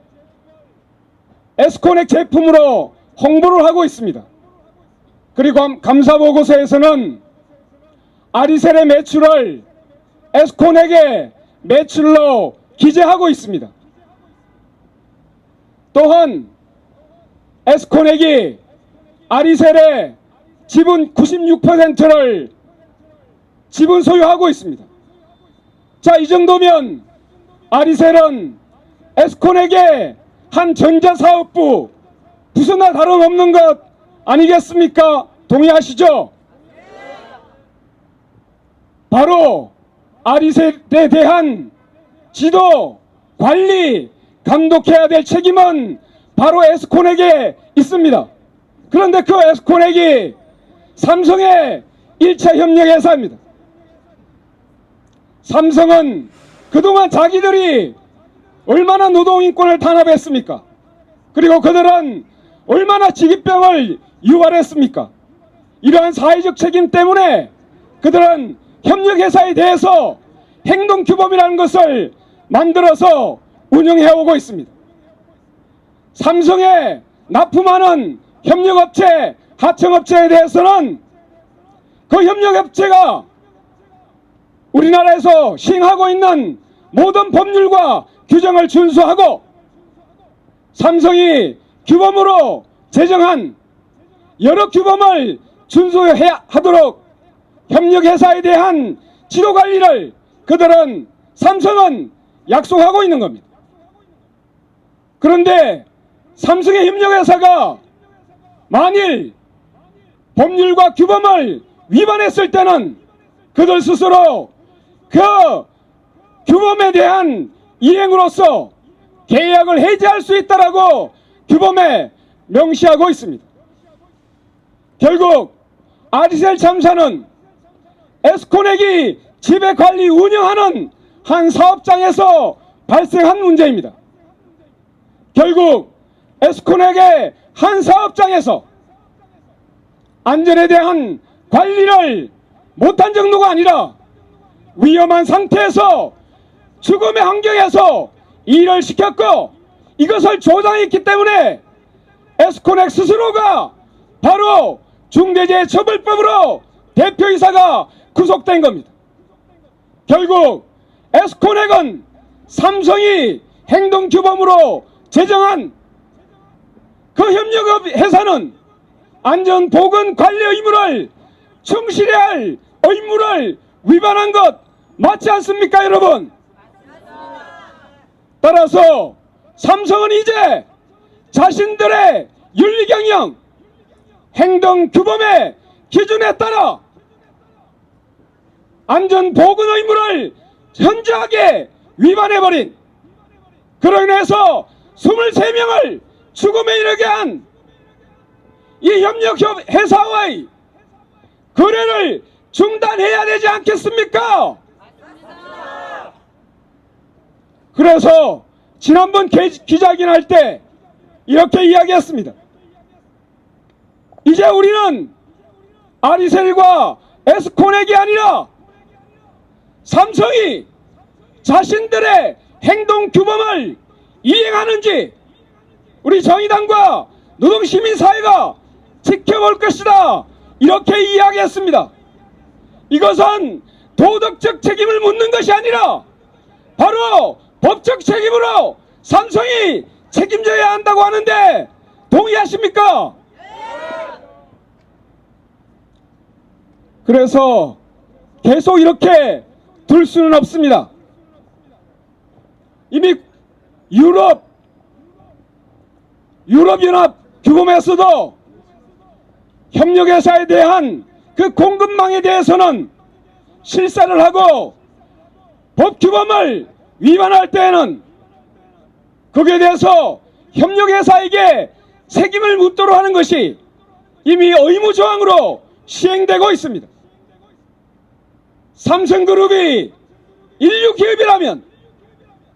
에스코넥 제품으로 홍보를 하고 있습니다. 그리고 감사보고서에서는 아리셀의 매출을 에스코넥의 매출로 기재하고 있습니다. 또한 에스코넥이 아리셀의 지분 96%를 지분 소유하고 있습니다. 자, 이 정도면 아리셀은 에스코넥의 한 전자사업부 부수나 다름없는 것 아니겠습니까? 동의하시죠? 바로 아리셀에 대한 지도, 관리, 감독해야 될 책임은 바로 에스코넥에 있습니다. 그런데 그 에스코넥이 삼성의 1차 협력회사입니다. 삼성은 그동안 자기들이 얼마나 노동인권을 탄압했습니까? 그리고 그들은 얼마나 직위병을 유발했습니까? 이러한 사회적 책임 때문에 그들은 협력회사에 대해서 행동규범이라는 것을 만들어서 운영해오고 있습니다. 삼성에 납품하는 협력업체, 하청업체에 대해서는 그 협력업체가 우리나라에서 시행하고 있는 모든 법률과 규정을 준수하고 삼성이 규범으로 제정한 여러 규범을 준수해야 하도록 협력회사에 대한 지도관리를 그들은 삼성은 약속하고 있는 겁니다. 그런데 삼성의 협력회사가 만일 법률과 규범을 위반했을 때는 그들 스스로 그 규범에 대한 이행으로서 계약을 해지할 수 있다라고 규범에 명시하고 있습니다. 결국 아리셀 참사는 에스코넥이 지배관리 운영하는 한 사업장에서 발생한 문제입니다. 결국 에스코넥의 한 사업장에서 안전에 대한 관리를 못한 정도가 아니라 위험한 상태에서 죽음의 환경에서 일을 시켰고 이것을 조장했기 때문에 에스코넥 스스로가 바로 중대재해처벌법으로 대표이사가 구속된 겁니다. 결국 에스코넥은 삼성이 행동규범으로 제정한 그 협력업 회사는 안전보건관리 의무를 충실히 할 의무를 위반한 것 맞지 않습니까, 여러분? 따라서 삼성은 이제 자신들의 윤리경영, 행동규범의 기준에 따라 안전보건 의무를 현저하게 위반해버린, 그로 인해서 23명을 죽음에 이르게 한 이 협력회사와의 거래를 중단해야 되지 않겠습니까? 그래서 지난번 기자회견할 때 이렇게 이야기했습니다. 이제 우리는 아리셀과 에스코넥이 아니라 삼성이 자신들의 행동규범을 이행하는지 우리 정의당과 노동시민사회가 지켜볼 것이다, 이렇게 이야기했습니다. 이것은 도덕적 책임을 묻는 것이 아니라 바로 법적 책임으로 삼성이 책임져야 한다고 하는데 동의하십니까? 그래서 계속 이렇게 둘 수는 없습니다. 이미 유럽연합 규범에서도 협력회사에 대한 그 공급망에 대해서는 실사를 하고 법규범을 위반할 때에는 거기에 대해서 협력회사에게 책임을 묻도록 하는 것이 이미 의무조항으로 시행되고 있습니다. 삼성그룹이 인류 기업이라면,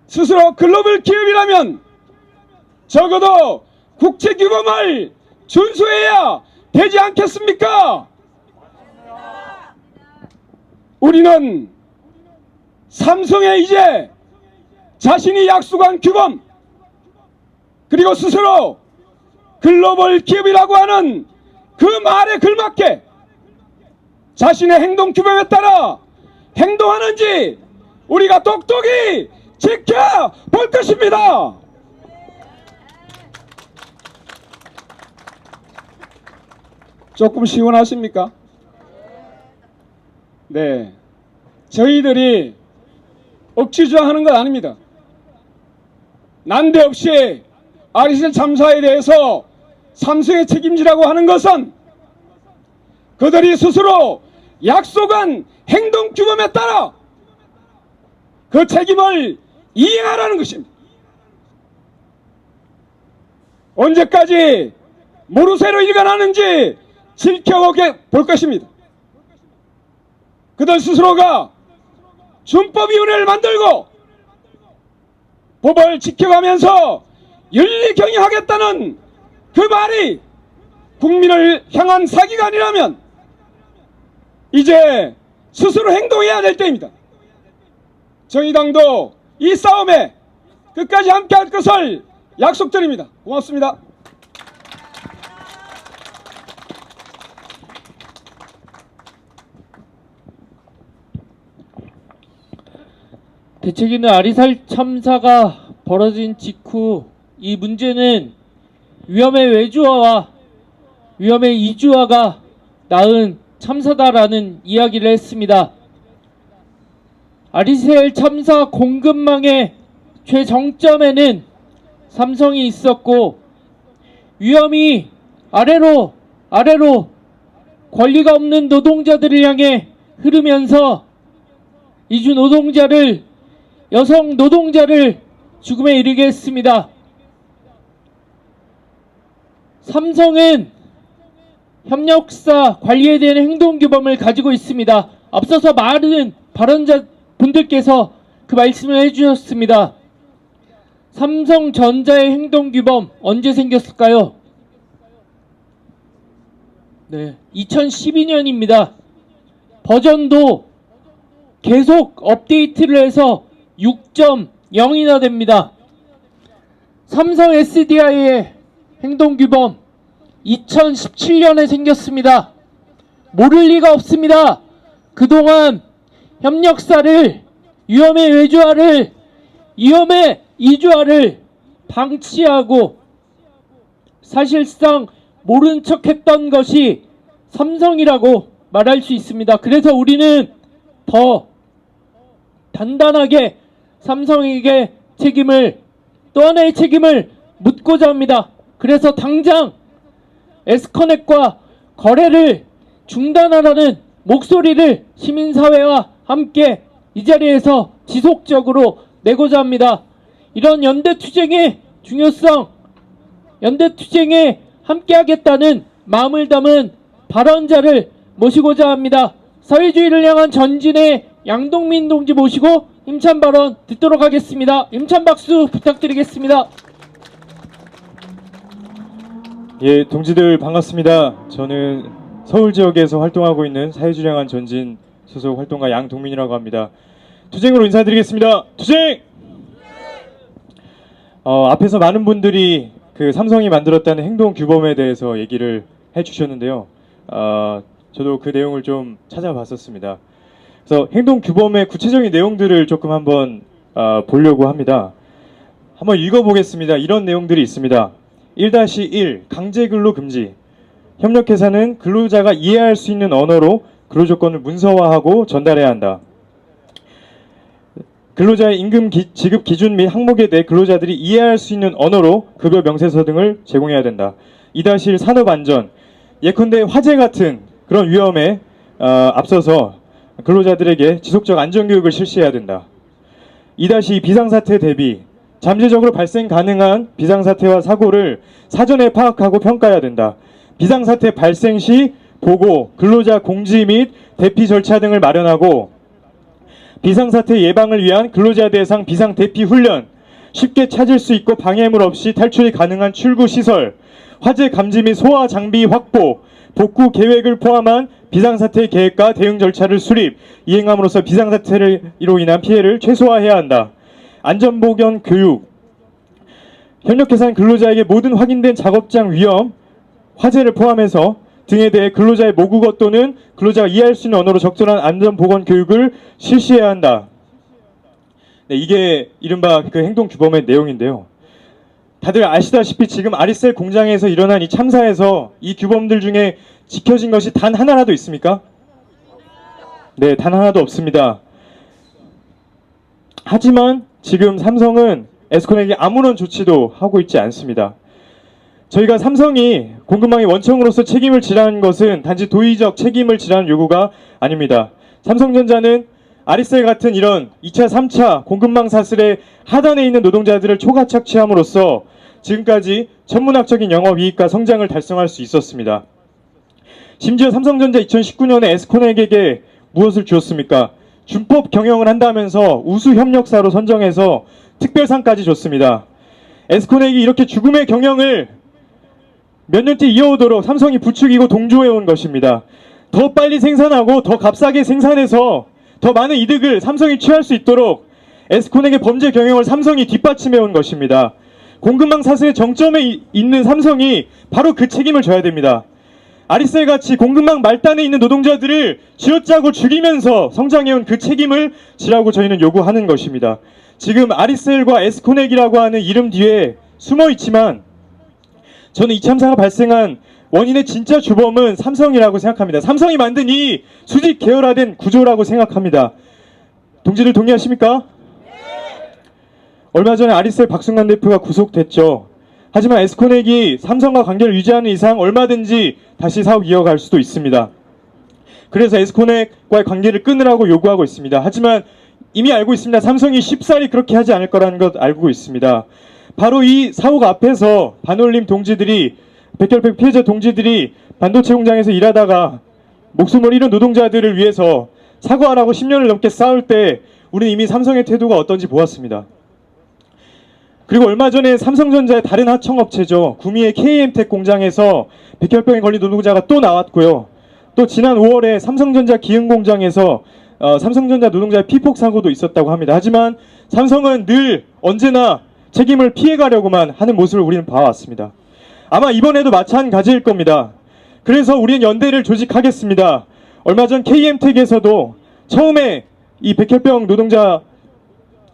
스스로 글로벌 기업이라면 적어도 국제규범을 준수해야 되지 않겠습니까? 우리는 삼성에 이제 자신이 약속한 규범, 그리고 스스로 글로벌 기업이라고 하는 그 말에 걸맞게 자신의 행동 규범에 따라 행동하는지 우리가 똑똑히 지켜볼 것입니다. 조금 시원하십니까? 네. 저희들이 억지주장하는 건 아닙니다. 난데없이 아리셀 참사에 대해서 삼성의 책임지라고 하는 것은 그들이 스스로 약속한 행동 규범에 따라 그 책임을 이행하라는 것입니다. 언제까지 모르쇠로 일관하는지 지켜볼 것입니다. 그들 스스로가 준법위원회를 만들고 법을 지켜가면서 윤리 경영하겠다는 그 말이 국민을 향한 사기가 아니라면 이제 스스로 행동해야 될 때입니다. 정의당도 이 싸움에 끝까지 함께할 것을 약속드립니다. 고맙습니다. 대책위는 아리셀 참사가 벌어진 직후 이 문제는 위험의 외주화와 위험의 이주화가 낳은 참사다라는 이야기를 했습니다. 아리셀 참사 공급망의 최정점에는 삼성이 있었고 위험이 아래로 권리가 없는 노동자들을 향해 흐르면서 이주 노동자를, 여성 노동자를 죽음에 이르게 했습니다. 삼성은 협력사 관리에 대한 행동규범을 가지고 있습니다. 앞서서 많은 발언자 분들께서 그 말씀을 해주셨습니다. 삼성전자의 행동규범 언제 생겼을까요? 네, 2012년입니다. 버전도 계속 업데이트를 해서 6.0이나 됩니다. 삼성 SDI의 행동규범 2017년에 생겼습니다. 모를 리가 없습니다. 그동안 협력사를 위험의 외주화를 위험의 이주화를 방치하고 사실상 모른 척했던 것이 삼성이라고 말할 수 있습니다. 그래서 우리는 더 단단하게 삼성에게 책임을 또 하나의 책임을 묻고자 합니다. 그래서 당장 에스커넥과 거래를 중단하라는 목소리를 시민사회와 함께 이 자리에서 지속적으로 내고자 합니다. 이런 연대투쟁의 중요성, 연대투쟁에 함께하겠다는 마음을 담은 발언자를 모시고자 합니다. 사회주의를 향한 전진의 양동민 동지 모시고 힘찬 발언 듣도록 하겠습니다. 힘찬 박수 부탁드리겠습니다. 예, 동지들 반갑습니다. 저는 서울 지역에서 활동하고 있는 사회주의를 향한 전진 소속 활동가 양동민이라고 합니다. 투쟁으로 인사드리겠습니다. 투쟁! 앞에서 많은 분들이 그 삼성이 만들었다는 행동 규범에 대해서 얘기를 해주셨는데요. 저도 그 내용을 좀 찾아봤었습니다. 그래서 행동 규범의 구체적인 내용들을 조금 한번 보려고 합니다. 한번 읽어보겠습니다. 이런 내용들이 있습니다. 1-1 강제근로 금지. 협력회사는 근로자가 이해할 수 있는 언어로 근로조건을 문서화하고 전달해야 한다. 근로자의 임금 지급 기준 및 항목에 대해 근로자들이 이해할 수 있는 언어로 급여 명세서 등을 제공해야 된다. 2-1 산업안전. 예컨대 화재 같은 그런 위험에 앞서서 근로자들에게 지속적 안전교육을 실시해야 된다. 2-2 비상사태 대비. 잠재적으로 발생 가능한 비상사태와 사고를 사전에 파악하고 평가해야 된다. 비상사태 발생 시 보고, 근로자 공지 및 대피 절차 등을 마련하고 비상사태 예방을 위한 근로자 대상 비상 대피 훈련, 쉽게 찾을 수 있고 방해물 없이 탈출이 가능한 출구 시설, 화재 감지 및 소화 장비 확보, 복구 계획을 포함한 비상사태 계획과 대응 절차를 수립, 이행함으로써 비상사태로 인한 피해를 최소화해야 한다. 안전보건 교육. 협력회사는 근로자에게 모든 확인된 작업장 위험, 화재를 포함해서 등에 대해 근로자의 모국어 또는 근로자가 이해할 수 있는 언어로 적절한 안전보건 교육을 실시해야 한다. 네, 이게 이른바 그 행동규범의 내용인데요. 다들 아시다시피 지금 아리셀 공장에서 일어난 이 참사에서 이 규범들 중에 지켜진 것이 단 하나라도 있습니까? 네, 단 하나도 없습니다. 하지만 지금 삼성은 에스콘에게 아무런 조치도 하고 있지 않습니다. 저희가 삼성이 공급망의 원청으로서 책임을 지라는 것은 단지 도의적 책임을 지라는 요구가 아닙니다. 삼성전자는 아리셀 같은 이런 2차, 3차 공급망 사슬의 하단에 있는 노동자들을 초과 착취함으로써 지금까지 천문학적인 영업이익과 성장을 달성할 수 있었습니다. 심지어 삼성전자 2019년에 에스콘에게 무엇을 주었습니까? 준법 경영을 한다면서 우수 협력사로 선정해서 특별상까지 줬습니다. 에스콘에게 이렇게 죽음의 경영을 몇 년째 이어오도록 삼성이 부추기고 동조해온 것입니다. 더 빨리 생산하고 더 값싸게 생산해서 더 많은 이득을 삼성이 취할 수 있도록 에스콘에게 범죄 경영을 삼성이 뒷받침해온 것입니다. 공급망 사슬의 정점에 있는 삼성이 바로 그 책임을 져야 됩니다. 아리셀같이 공급망 말단에 있는 노동자들을 쥐어짜고 죽이면서 성장해온 그 책임을 지라고 저희는 요구하는 것입니다. 지금 아리셀과 에스코넥이라고 하는 이름 뒤에 숨어 있지만 저는 이 참사가 발생한 원인의 진짜 주범은 삼성이라고 생각합니다. 삼성이 만든 이 수직 계열화된 구조라고 생각합니다. 동지들 동의하십니까? 얼마 전에 아리셀 박순간 대표가 구속됐죠. 하지만 에스코넥이 삼성과 관계를 유지하는 이상 얼마든지 다시 사업 이어갈 수도 있습니다. 그래서 에스코넥과의 관계를 끊으라고 요구하고 있습니다. 하지만 이미 알고 있습니다. 삼성이 쉽사리 그렇게 하지 않을 거라는 것 알고 있습니다. 바로 이 사고가 앞에서 반올림 동지들이 백혈병 피해자 동지들이 반도체 공장에서 일하다가 목숨을 잃은 노동자들을 위해서 사과하라고 10년을 넘게 싸울 때 우리는 이미 삼성의 태도가 어떤지 보았습니다. 그리고 얼마 전에 삼성전자의 다른 하청업체죠. 구미의 KM텍 공장에서 백혈병에 걸린 노동자가 또 나왔고요. 또 지난 5월에 삼성전자 기흥 공장에서 삼성전자 노동자의 피폭 사고도 있었다고 합니다. 하지만 삼성은 늘 언제나 책임을 피해가려고만 하는 모습을 우리는 봐왔습니다. 아마 이번에도 마찬가지일 겁니다. 그래서 우리는 연대를 조직하겠습니다. 얼마 전 KM텍에서도 처음에 이 백혈병 노동자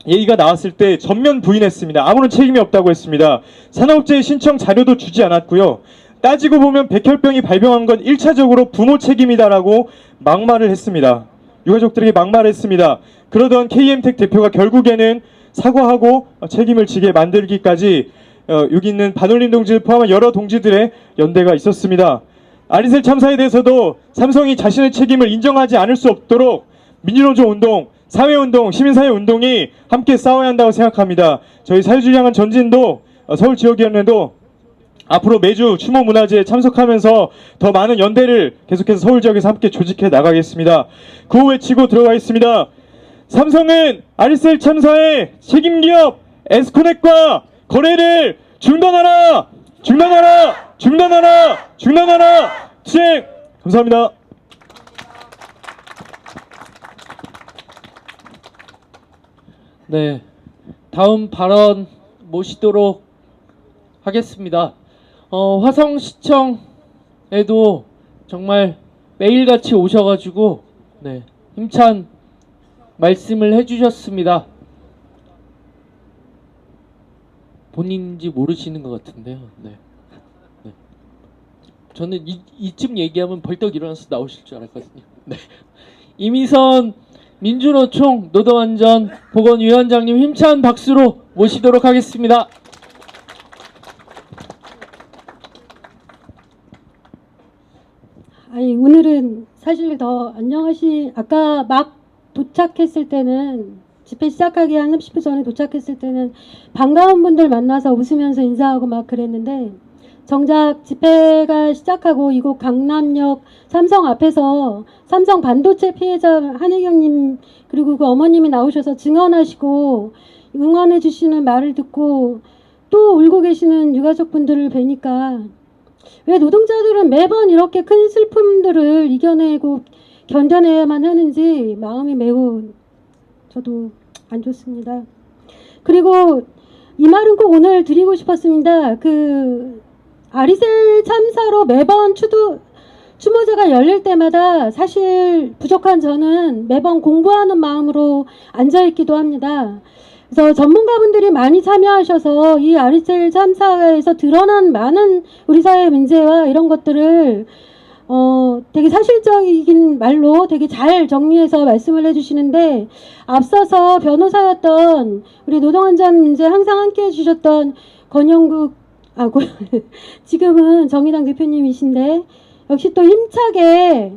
얘기가 나왔을 때 전면 부인했습니다. 아무런 책임이 없다고 했습니다. 산업재해 신청 자료도 주지 않았고요. 따지고 보면 백혈병이 발병한 건 1차적으로 부모 책임이다라고 막말을 했습니다. 유가족들에게 막말을 했습니다. 그러던 KM텍 대표가 결국에는 사과하고 책임을 지게 만들기까지 여기 있는 반올림 동지를 포함한 여러 동지들의 연대가 있었습니다. 아리셀 참사에 대해서도 삼성이 자신의 책임을 인정하지 않을 수 없도록 민주노조 운동, 사회운동, 시민사회운동이 함께 싸워야 한다고 생각합니다. 저희 사회주의 향한 전진도 서울지역위원회도 앞으로 매주 추모문화제에 참석하면서 더 많은 연대를 계속해서 서울 지역에서 함께 조직해 나가겠습니다. 구호 외치고 들어가겠습니다. 삼성은 아리셀 참사의 책임기업 에스코넥과 거래를 중단하라! 중단하라! 중단하라! 중단하라! 투쟁! 감사합니다. 네, 다음 발언 모시도록 하겠습니다. 화성시청에도 정말 매일같이 오셔가지고 네, 힘찬 말씀을 해주셨습니다. 본인인지 모르시는 것 같은데요. 네. 네. 저는 이쯤 얘기하면 벌떡 일어나서 나오실 줄 알았거든요. 네. 이미선 민주노총 노동안전 보건위원장님 힘찬 박수로 모시도록 하겠습니다. 아니 오늘은 사실 아까 막 도착했을 때는 집회 시작하기 한 30분 전에 도착했을 때는 반가운 분들 만나서 웃으면서 인사하고 막 그랬는데 정작 집회가 시작하고 이곳 강남역 삼성 앞에서 삼성 반도체 피해자 한혜경님 그리고 그 어머님이 나오셔서 증언하시고 응원해 주시는 말을 듣고 또 울고 계시는 유가족분들을 뵈니까 왜 노동자들은 매번 이렇게 큰 슬픔들을 이겨내고 견뎌내야만 하는지 마음이 매우 저도 안 좋습니다. 그리고 이 말은 꼭 오늘 드리고 싶었습니다. 그 아리셀 참사로 매번 추모제가 열릴 때마다 사실 부족한 저는 매번 공부하는 마음으로 앉아있기도 합니다. 그래서 전문가분들이 많이 참여하셔서 이 아리셀 참사에서 드러난 많은 우리 사회의 문제와 이런 것들을 되게 사실적인 말로 되게 잘 정리해서 말씀을 해주시는데 앞서서 변호사였던 우리 노동안전 문제 항상 함께 해주셨던 권영국 지금은 정의당 대표님이신데 역시 또 힘차게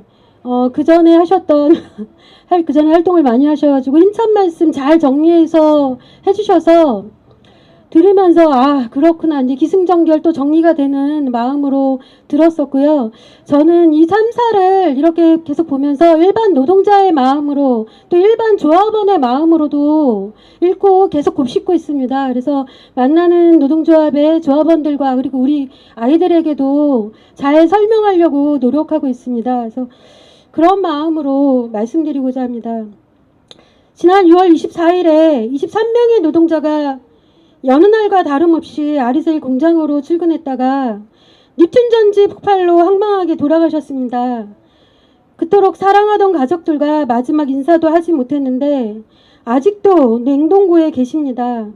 그 전에 활동을 많이 하셔가지고 힘찬 말씀 잘 정리해서 해주셔서 들으면서 그렇구나 이제 기승전결 또 정리가 되는 마음으로 들었었고요. 저는 이 참사를 이렇게 계속 보면서 일반 노동자의 마음으로 또 일반 조합원의 마음으로도 읽고 계속 곱씹고 있습니다. 그래서 만나는 노동조합의 조합원들과 그리고 우리 아이들에게도 잘 설명하려고 노력하고 있습니다. 그래서 그런 마음으로 말씀드리고자 합니다. 지난 6월 24일에 23명의 노동자가 여느 날과 다름없이 아리셀 공장으로 출근했다가 뉴튼 전지 폭발로 황망하게 돌아가셨습니다. 그토록 사랑하던 가족들과 마지막 인사도 하지 못했는데 아직도 냉동고에 계십니다.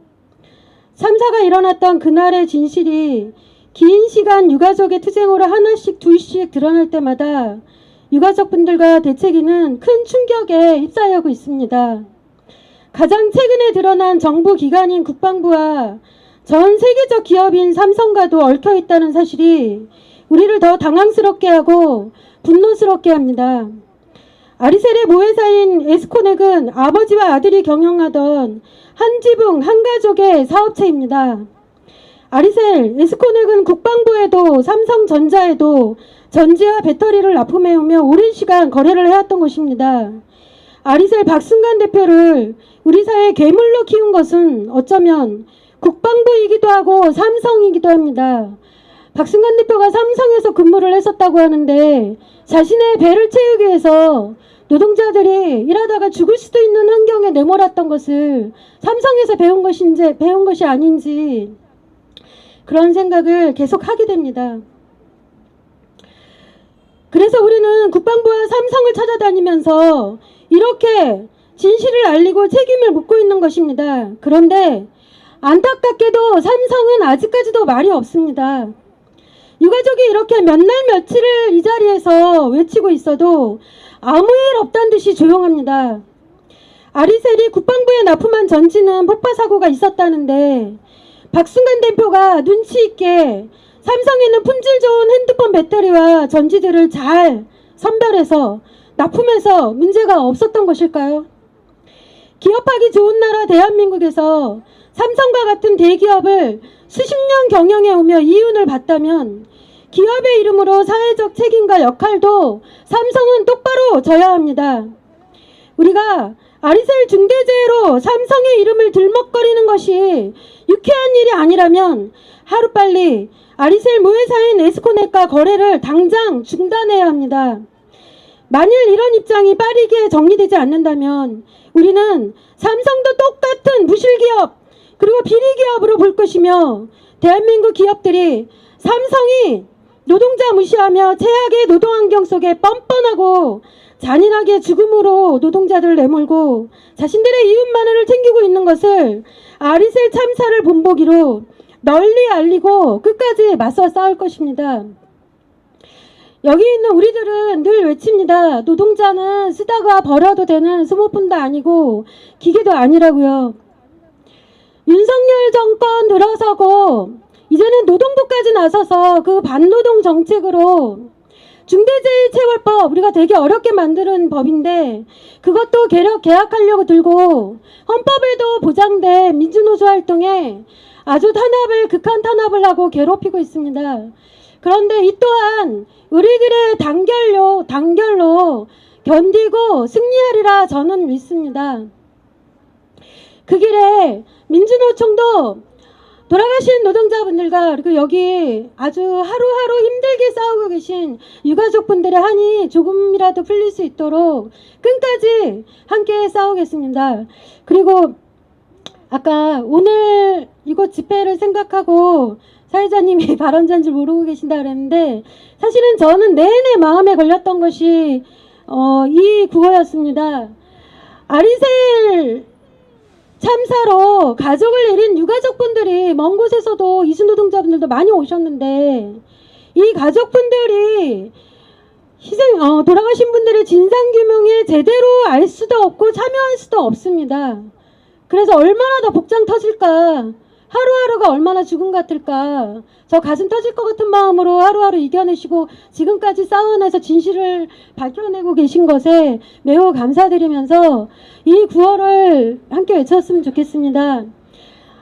참사가 일어났던 그날의 진실이 긴 시간 유가족의 투쟁으로 하나씩 둘씩 드러날 때마다 유가족분들과 대책위는 큰 충격에 휩싸여고 있습니다. 가장 최근에 드러난 정부 기관인 국방부와 전 세계적 기업인 삼성과도 얽혀 있다는 사실이 우리를 더 당황스럽게 하고 분노스럽게 합니다. 아리셀의 모회사인 에스코넥은 아버지와 아들이 경영하던 한 지붕 한 가족의 사업체입니다. 아리셀, 에스코넥은 국방부에도 삼성전자에도 전지와 배터리를 납품해오며 오랜 시간 거래를 해왔던 것입니다. 아리셀 박승관 대표를 우리 사회의 괴물로 키운 것은 어쩌면 국방부이기도 하고 삼성이기도 합니다. 박승관 대표가 삼성에서 근무를 했었다고 하는데 자신의 배를 채우기 위해서 노동자들이 일하다가 죽을 수도 있는 환경에 내몰았던 것을 삼성에서 배운 것이 아닌지 그런 생각을 계속 하게 됩니다. 그래서 우리는 국방부와 삼성을 찾아다니면서 이렇게 진실을 알리고 책임을 묻고 있는 것입니다. 그런데 안타깝게도 삼성은 아직까지도 말이 없습니다. 유가족이 이렇게 몇 날 며칠을 이 자리에서 외치고 있어도 아무 일 없다는 듯이 조용합니다. 아리셀이 국방부에 납품한 전지는 폭파 사고가 있었다는데 박승관 대표가 눈치 있게 삼성에는 품질 좋은 핸드폰 배터리와 전지들을 잘 선별해서 납품해서 문제가 없었던 것일까요? 기업하기 좋은 나라 대한민국에서 삼성과 같은 대기업을 수십 년 경영해 오며 이윤을 봤다면 기업의 이름으로 사회적 책임과 역할도 삼성은 똑바로 져야 합니다. 우리가 아리셀 중대재해로 삼성의 이름을 들먹거리는 것이 유쾌한 일이 아니라면 하루빨리 아리셀 모회사인 에스코넥과 거래를 당장 중단해야 합니다. 만일 이런 입장이 빠르게 정리되지 않는다면 우리는 삼성도 똑같은 부실기업 그리고 비리기업으로 볼 것이며 대한민국 기업들이 삼성이 노동자 무시하며 최악의 노동환경 속에 뻔뻔하고 잔인하게 죽음으로 노동자들을 내몰고 자신들의 이웃마늘을 챙기고 있는 것을 아리셀 참사를 본보기로 널리 알리고 끝까지 맞서 싸울 것입니다. 여기 있는 우리들은 늘 외칩니다. 노동자는 쓰다가 버려도 되는 스마트폰도 아니고 기계도 아니라고요. 윤석열 정권 들어서고 이제는 노동부까지 나서서 그 반노동 정책으로 중대재해처벌법 우리가 되게 어렵게 만드는 법인데 그것도 계약하려고 들고 헌법에도 보장된 민주노조 활동에 아주 극한 탄압을 하고 괴롭히고 있습니다. 그런데 이 또한 우리들의 단결로 견디고 승리하리라 저는 믿습니다. 그 길에 민주노총도 돌아가신 노동자분들과 그리고 여기 아주 하루하루 힘들게 싸우고 계신 유가족분들의 한이 조금이라도 풀릴 수 있도록 끝까지 함께 싸우겠습니다. 그리고 아까 오늘 이곳 집회를 생각하고 사회자님이 발언자인 줄 모르고 계신다 그랬는데 사실은 저는 내내 마음에 걸렸던 것이 이 구호였습니다. 아리셀 참사로 가족을 잃은 유가족분들이 먼 곳에서도 이주노동자분들도 많이 오셨는데 이 가족분들이 돌아가신 분들의 진상규명에 제대로 알 수도 없고 참여할 수도 없습니다. 그래서 얼마나 더 복장 터질까, 하루하루가 얼마나 죽음 같을까, 저 가슴 터질 것 같은 마음으로 하루하루 이겨내시고 지금까지 싸워내서 진실을 밝혀내고 계신 것에 매우 감사드리면서 이 구호를 함께 외쳤으면 좋겠습니다.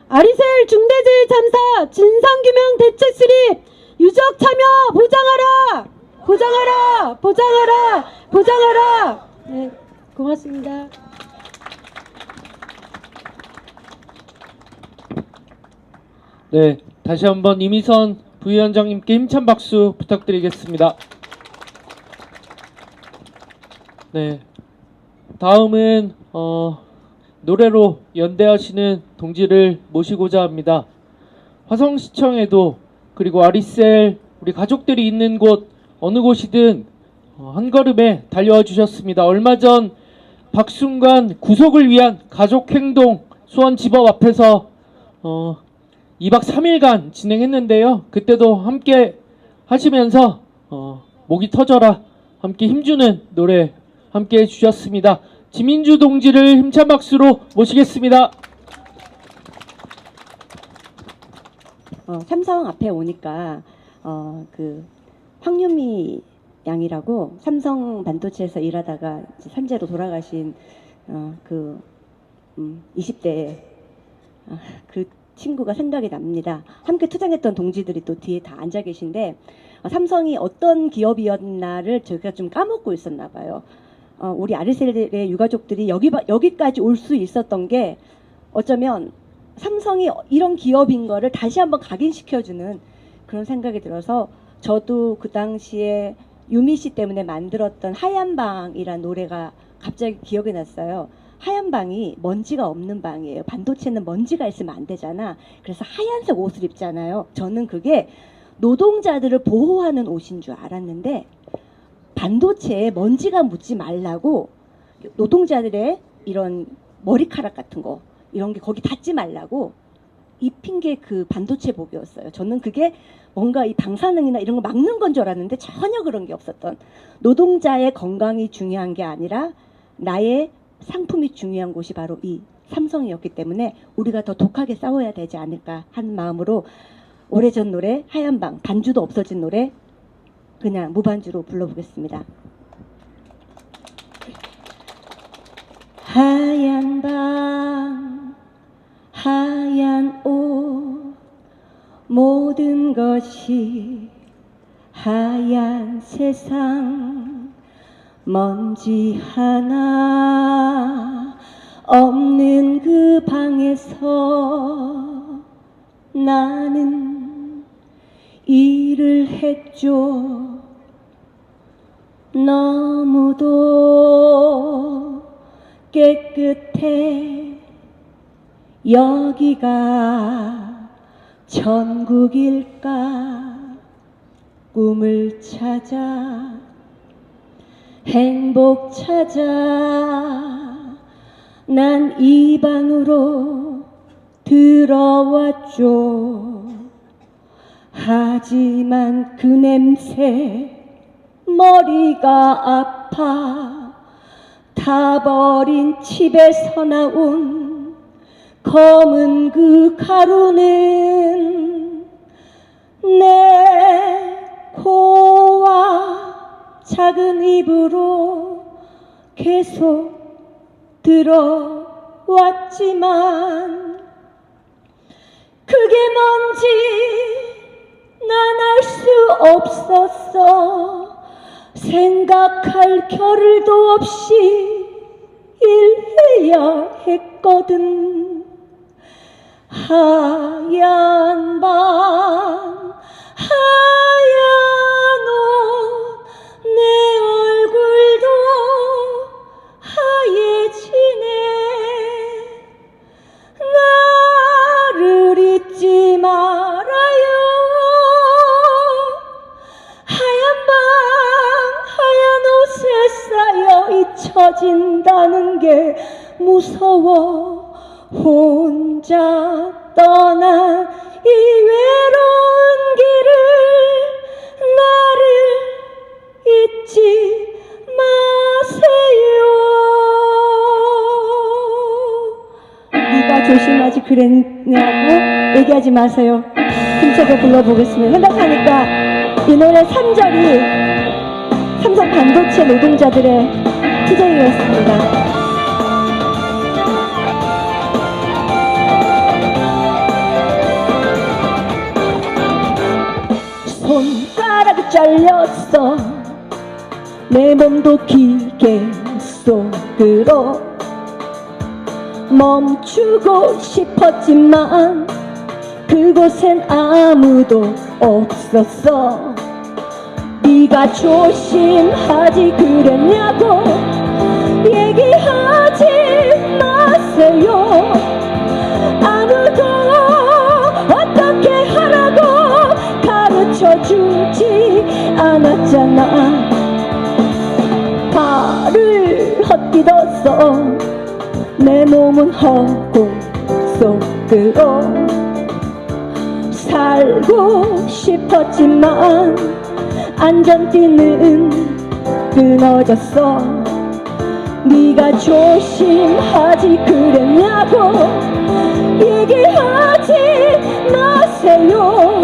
아리셀 중대재해 참사 진상규명 대책 수립 유족 참여 보장하라! 보장하라! 보장하라! 보장하라! 네, 고맙습니다. 네, 다시 한번 이미선 부위원장님께 힘찬 박수 부탁드리겠습니다. 네, 다음은 노래로 연대하시는 동지를 모시고자 합니다. 화성시청에도 그리고 아리셀 우리 가족들이 있는 곳 어느 곳이든 한 걸음에 달려와 주셨습니다. 얼마 전 박순관 구속을 위한 가족행동 수원지법 앞에서 2박 3일간 진행했는데요. 그때도 함께 하시면서 목이 터져라 함께 힘주는 노래 함께 해주셨습니다. 지민주 동지를 힘찬 박수로 모시겠습니다. 삼성 앞에 오니까 그 황유미 양이라고 삼성 반도체에서 일하다가 산재로 돌아가신 20대 그 친구가 생각이 납니다. 함께 투쟁했던 동지들이 또 뒤에 다 앉아 계신데 삼성이 어떤 기업이었나를 제가 좀 까먹고 있었나 봐요. 우리 아리셀의 유가족들이 여기까지 올 수 있었던 게 어쩌면 삼성이 이런 기업인 거를 다시 한번 각인시켜주는 그런 생각이 들어서 저도 그 당시에 유미 씨 때문에 만들었던 하얀 방이라는 노래가 갑자기 기억이 났어요. 하얀 방이 먼지가 없는 방이에요. 반도체는 먼지가 있으면 안 되잖아. 그래서 하얀색 옷을 입잖아요. 저는 그게 노동자들을 보호하는 옷인 줄 알았는데 반도체에 먼지가 묻지 말라고 노동자들의 이런 머리카락 같은 거 이런 게 거기 닿지 말라고 입힌 게 그 반도체복이었어요. 저는 그게 뭔가 이 방사능이나 이런 거 막는 건 줄 알았는데 전혀 그런 게 없었던, 노동자의 건강이 중요한 게 아니라 나의 상품이 중요한 곳이 바로 이 삼성이었기 때문에 우리가 더 독하게 싸워야 되지 않을까 하는 마음으로 오래전 노래 하얀 방, 반주도 없어진 노래 그냥 무반주로 불러보겠습니다. 하얀 방 하얀 옷 모든 것이 하얀 세상 먼지 하나 없는 그 방에서 나는 일을 했죠. 너무도 깨끗해 여기가 천국일까. 꿈을 찾아 행복 찾아 난 이 방으로 들어왔죠. 하지만 그 냄새 머리가 아파. 타버린 집에서 나온 검은 그 가루는 내 코와 작은 입으로 계속 들어왔지만 그게 뭔지 난 알 수 없었어. 생각할 겨를도 없이 일해야 했거든. 하얀 밤 하얀 옷 내 얼굴도 하얘지네. 나를 잊지 말아요. 하얀 밤 하얀 옷에 쌓여 잊혀진다는 게 무서워. 혼자 떠난 이 외로운 길을 나를 잊지 마세요. 네가 조심하지 그랬냐고 얘기하지 마세요. 힘차게 불러보겠습니다. 생각하니까 이 노래 3절이 삼성 반도체 노동자들의 투쟁이었습니다. 손가락이 잘렸어. 내 몸도 기계 속으로 멈추고 싶었지만 그곳엔 아무도 없었어. 네가 조심하지 그랬냐고 얘기하지 마세요. 아무도 어떻게 하라고 가르쳐주지 않았잖아. 발을 헛디뎌서 내 몸은 허공 속으로 살고 싶었지만 안전띠는 끊어졌어. 네가 조심하지 그랬냐고 얘기하지 마세요.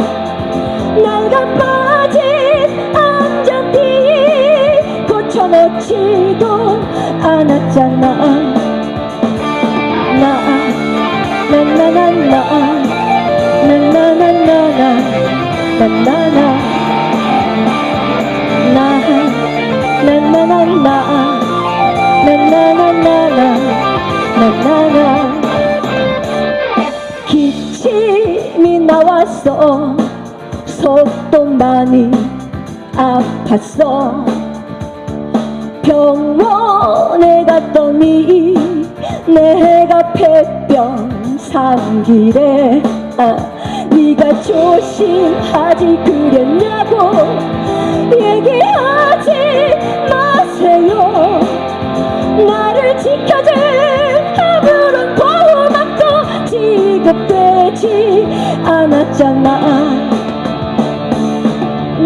내가 빠진 안전띠 고쳐놓지도 않았잖아. 나 나나나 나나나나나나나나나나나나 기침이 나왔어. 속도 많이 아팠어. 병원에 갔더니 내가 폐병 삼기래. 네가 조심하지 그랬냐고 얘기하지 마세요. 나를 지켜줄 아무런 보호막도 지급되지 않았잖아.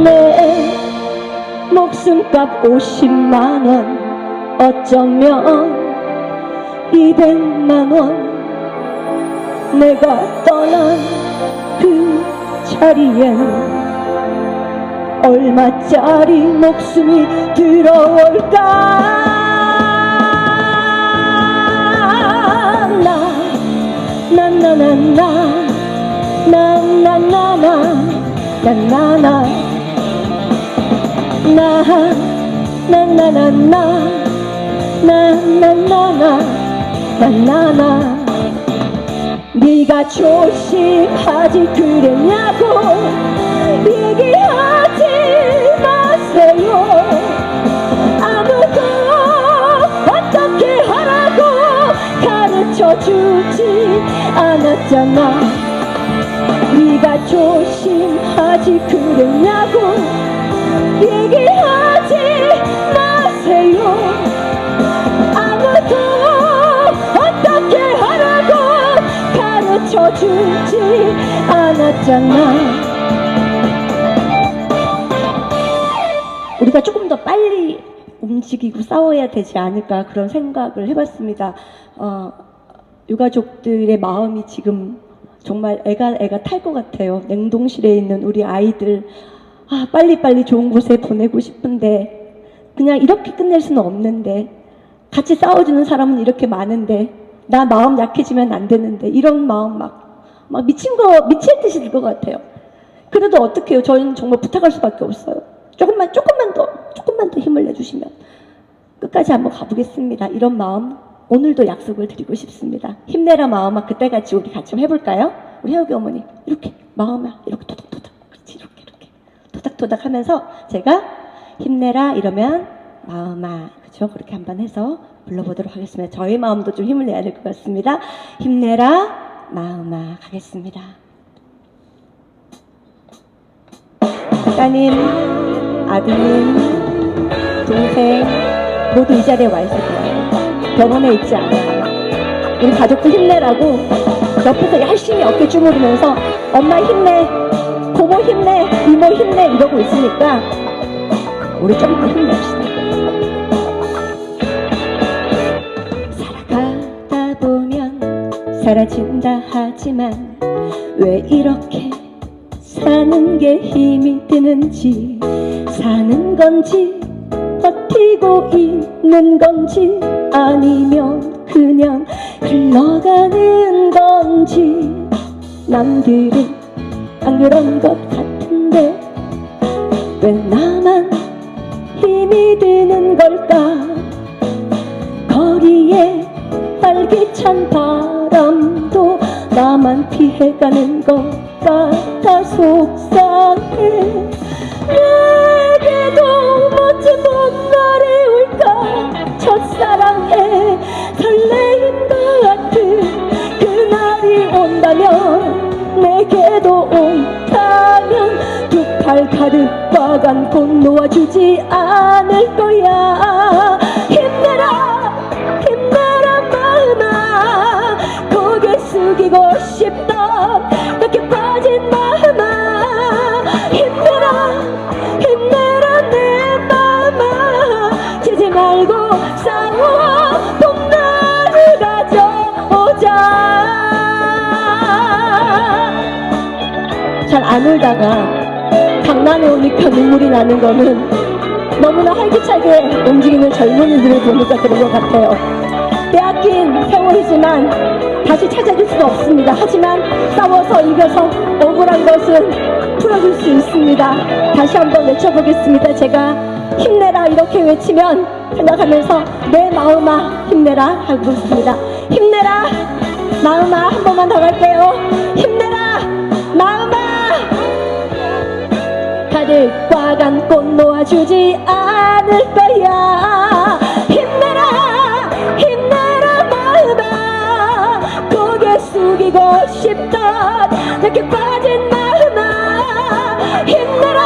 내 목숨값 50만원, 어쩌면 200만원. 내가 떠난 그 자리엔 얼마짜리 목숨이 들어올까. 나나나나나나나나나나나나나나나나나나 네가 조심하지 그랬냐고 얘기하지 마세요. 아무도 어떻게 하라고 가르쳐주지 않았잖아. 네가 조심하지 그랬냐고 얘기하지 마세요. 아무도 어떻게 하라고 가르쳐주지 않았잖아. 우리가 조금 더 빨리 움직이고 싸워야 되지 않을까 그런 생각을 해봤습니다. 유가족들의 마음이 지금 정말 애가 탈 것 같아요. 냉동실에 있는 우리 아이들 빨리빨리 좋은 곳에 보내고 싶은데 그냥 이렇게 끝낼 수는 없는데, 같이 싸워주는 사람은 이렇게 많은데 나 마음 약해지면 안 되는데, 이런 마음 막 미칠 듯이 들 것 같아요. 그래도 어떡해요. 저희는 정말 부탁할 수밖에 없어요. 조금만 더 힘을 내주시면 끝까지 한번 가보겠습니다. 이런 마음 오늘도 약속을 드리고 싶습니다. 힘내라 마음아. 그때같이 우리 같이 좀 해볼까요? 우리 혜옥이 어머니 이렇게 마음아 이렇게 토닥토닥, 그렇지, 이렇게 토닥토닥 하면서 제가 힘내라 이러면 마음아, 그렇죠? 그렇게 한번 해서 불러보도록 하겠습니다. 저희 마음도 좀 힘을 내야 될 것 같습니다. 힘내라 마음아 가겠습니다. 따님, 아드님, 동생 모두 이 자리에 와 있을 거예요. 병원에 있지 않아요. 우리 가족들 힘내라고 옆에서 열심히 어깨 주무르면서 엄마 힘내, 고모 힘내, 이모 힘내 이러고 있으니까 우리 좀 더 힘냅시다. 살아가다 보면 사라진다 하지만 왜 이렇게 사는 게 힘이 드는지, 사는 건지 버티고 있는 건지 아니면 그냥 흘러가는 건지, 남들은 안 그런 것 같은데 왜 나만 힘이 드는 걸까. 거리에 활기찬 바람도 나만 피해가는 것 같아 속상해. 내게도 멋진 봄날이 올까. 첫사랑에 설레인 것 같은 그날이 온다면, 내게도 온다면 두 팔 가득 꽉 안고 놓아주지 않을 거야. 힘내라 힘내라 마음아, 고개 숙이고 싶다 이렇게 빠진 마음아. 힘내라 힘내라 내 마음아, 지지 말고 싸워 봄날을 가져오자. 잘 안 울다가 장난에 오니까 눈물이 나는 거는 너무나 활기차게 움직이는 젊은이들을 보니까 그런 것 같아요. 빼앗긴 세월이지만 다시 찾아줄 수는 없습니다. 하지만 싸워서 이겨서 억울한 것은 풀어줄 수 있습니다. 다시 한번 외쳐보겠습니다. 제가 힘내라 이렇게 외치면 생각하면서 내 마음아 힘내라 하고 있습니다. 힘내라 마음아, 한 번만 더 갈게요. 힘내라 마음아. 가득 꽉한 꽃 놓아주지 않을 거야. 힘내라 힘내라 마음아. 고개 숙이고 싶던 이렇게 빠진 마음아. 힘내라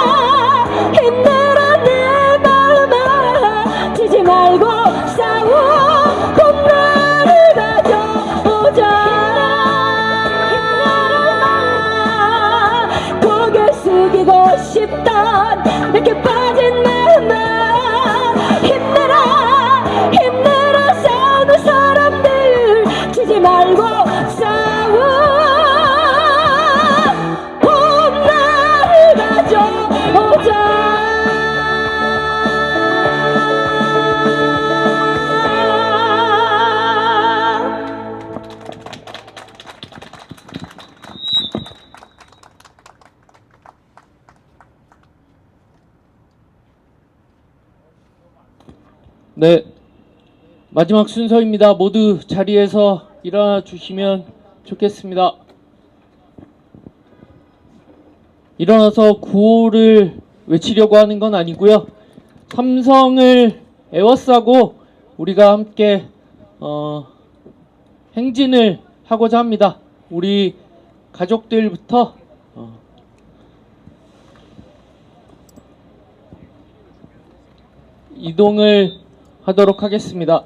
힘내라 내 마음아. 지지 말고 싸우고 나를 가져오자. 고개 숙이고 싶던 이렇게 빠진 마음아. 힘내라 힘내라 싸우는 사람들 지지 말고 싸우고 나를 가져오자. 네, 마지막 순서입니다. 모두 자리에서 일어나 주시면 좋겠습니다. 일어나서 구호를 외치려고 하는 건 아니고요. 삼성을 에워싸고 우리가 함께 행진을 하고자 합니다. 우리 가족들부터 이동을 하도록 하겠습니다.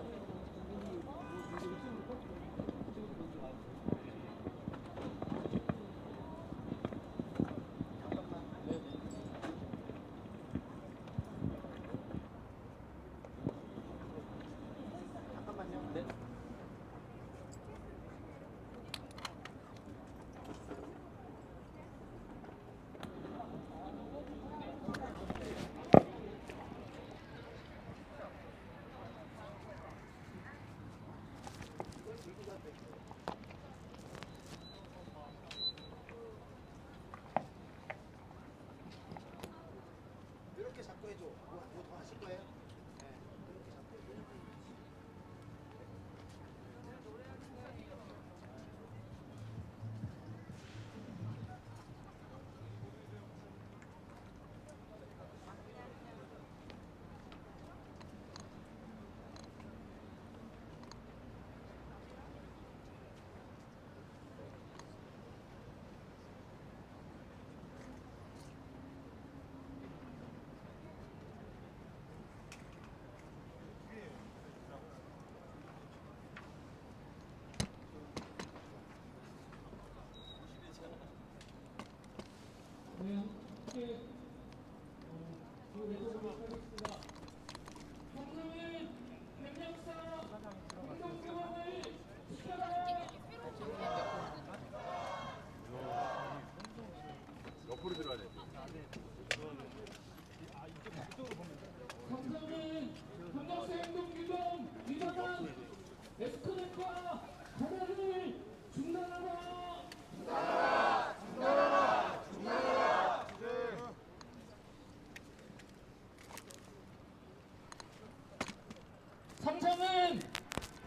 삼성은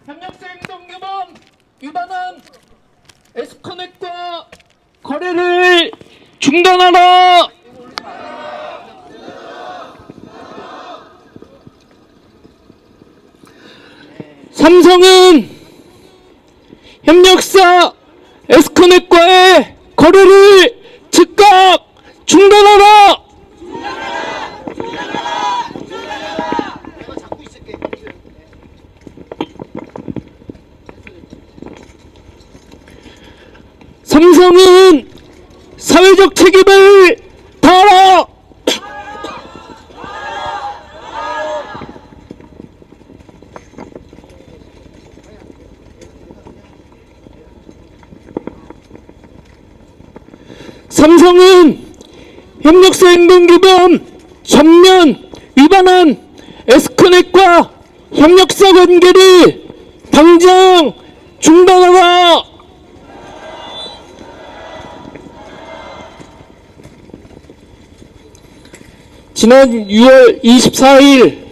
협력사 행동규범 위반한 에스코넷과 거래를 중단하라. 삼성은 협력사 에스코넷과의 거래를 즉각 중단하라. 삼성은 사회적 책임을 다하라. 삼성은 협력사 행동규범 전면 위반한 에스코넷과 협력사 관계를 당장 중단하라! 지난 6월 24일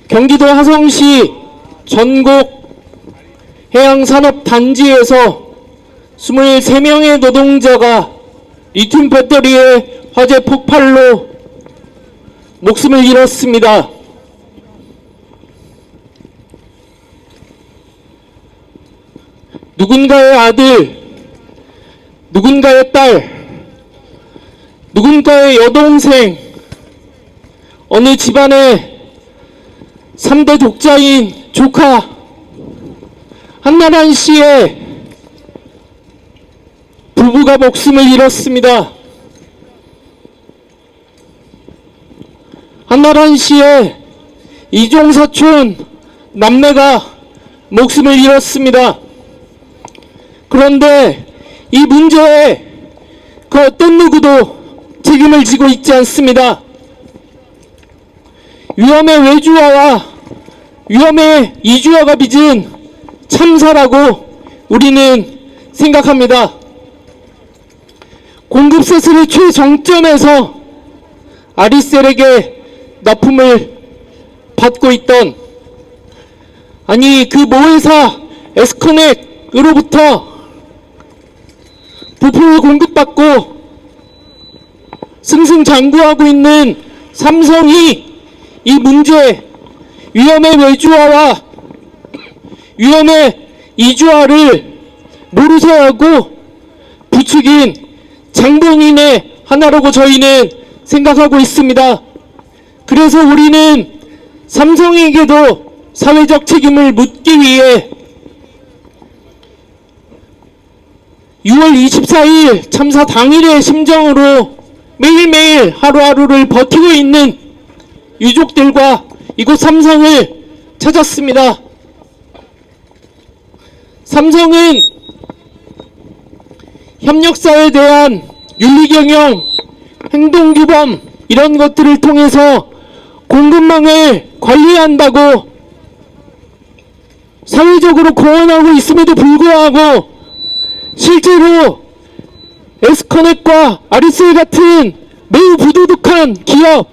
경기도 화성시 전곡 해양산업단지에서 23명의 노동자가 리튬 배터리의 화재 폭발로 목숨을 잃었습니다. 누군가의 아들, 누군가의 딸, 누군가의 여동생, 어느 집안의 3대 독자인 조카 한나란 씨의 부부가 목숨을 잃었습니다. 한나란 씨의 이종사촌 남매가 목숨을 잃었습니다. 그런데 이 문제에 그 어떤 누구도 책임을 지고 있지 않습니다. 위험의 외주화와 위험의 이주화가 빚은 참사라고 우리는 생각합니다. 공급세술의 최정점에서 아리셀에게 납품을 받고 있던, 아니 그 모회사 에스커넥으로부터 부품을 공급받고 승승장구하고 있는 삼성이 이 문제, 위험의 외주화와 위험의 이주화를 모르쇠하고 부추긴 장본인의 하나라고 저희는 생각하고 있습니다. 그래서 우리는 삼성에게도 사회적 책임을 묻기 위해 6월 24일 참사 당일의 심정으로 매일매일 하루하루를 버티고 있는 유족들과 이곳 삼성을 찾았습니다. 삼성은 협력사에 대한 윤리경영, 행동규범 이런 것들을 통해서 공급망을 관리한다고 사회적으로 공언하고 있음에도 불구하고 실제로 에스커넥과 아리셀 같은 매우 부도덕한 기업,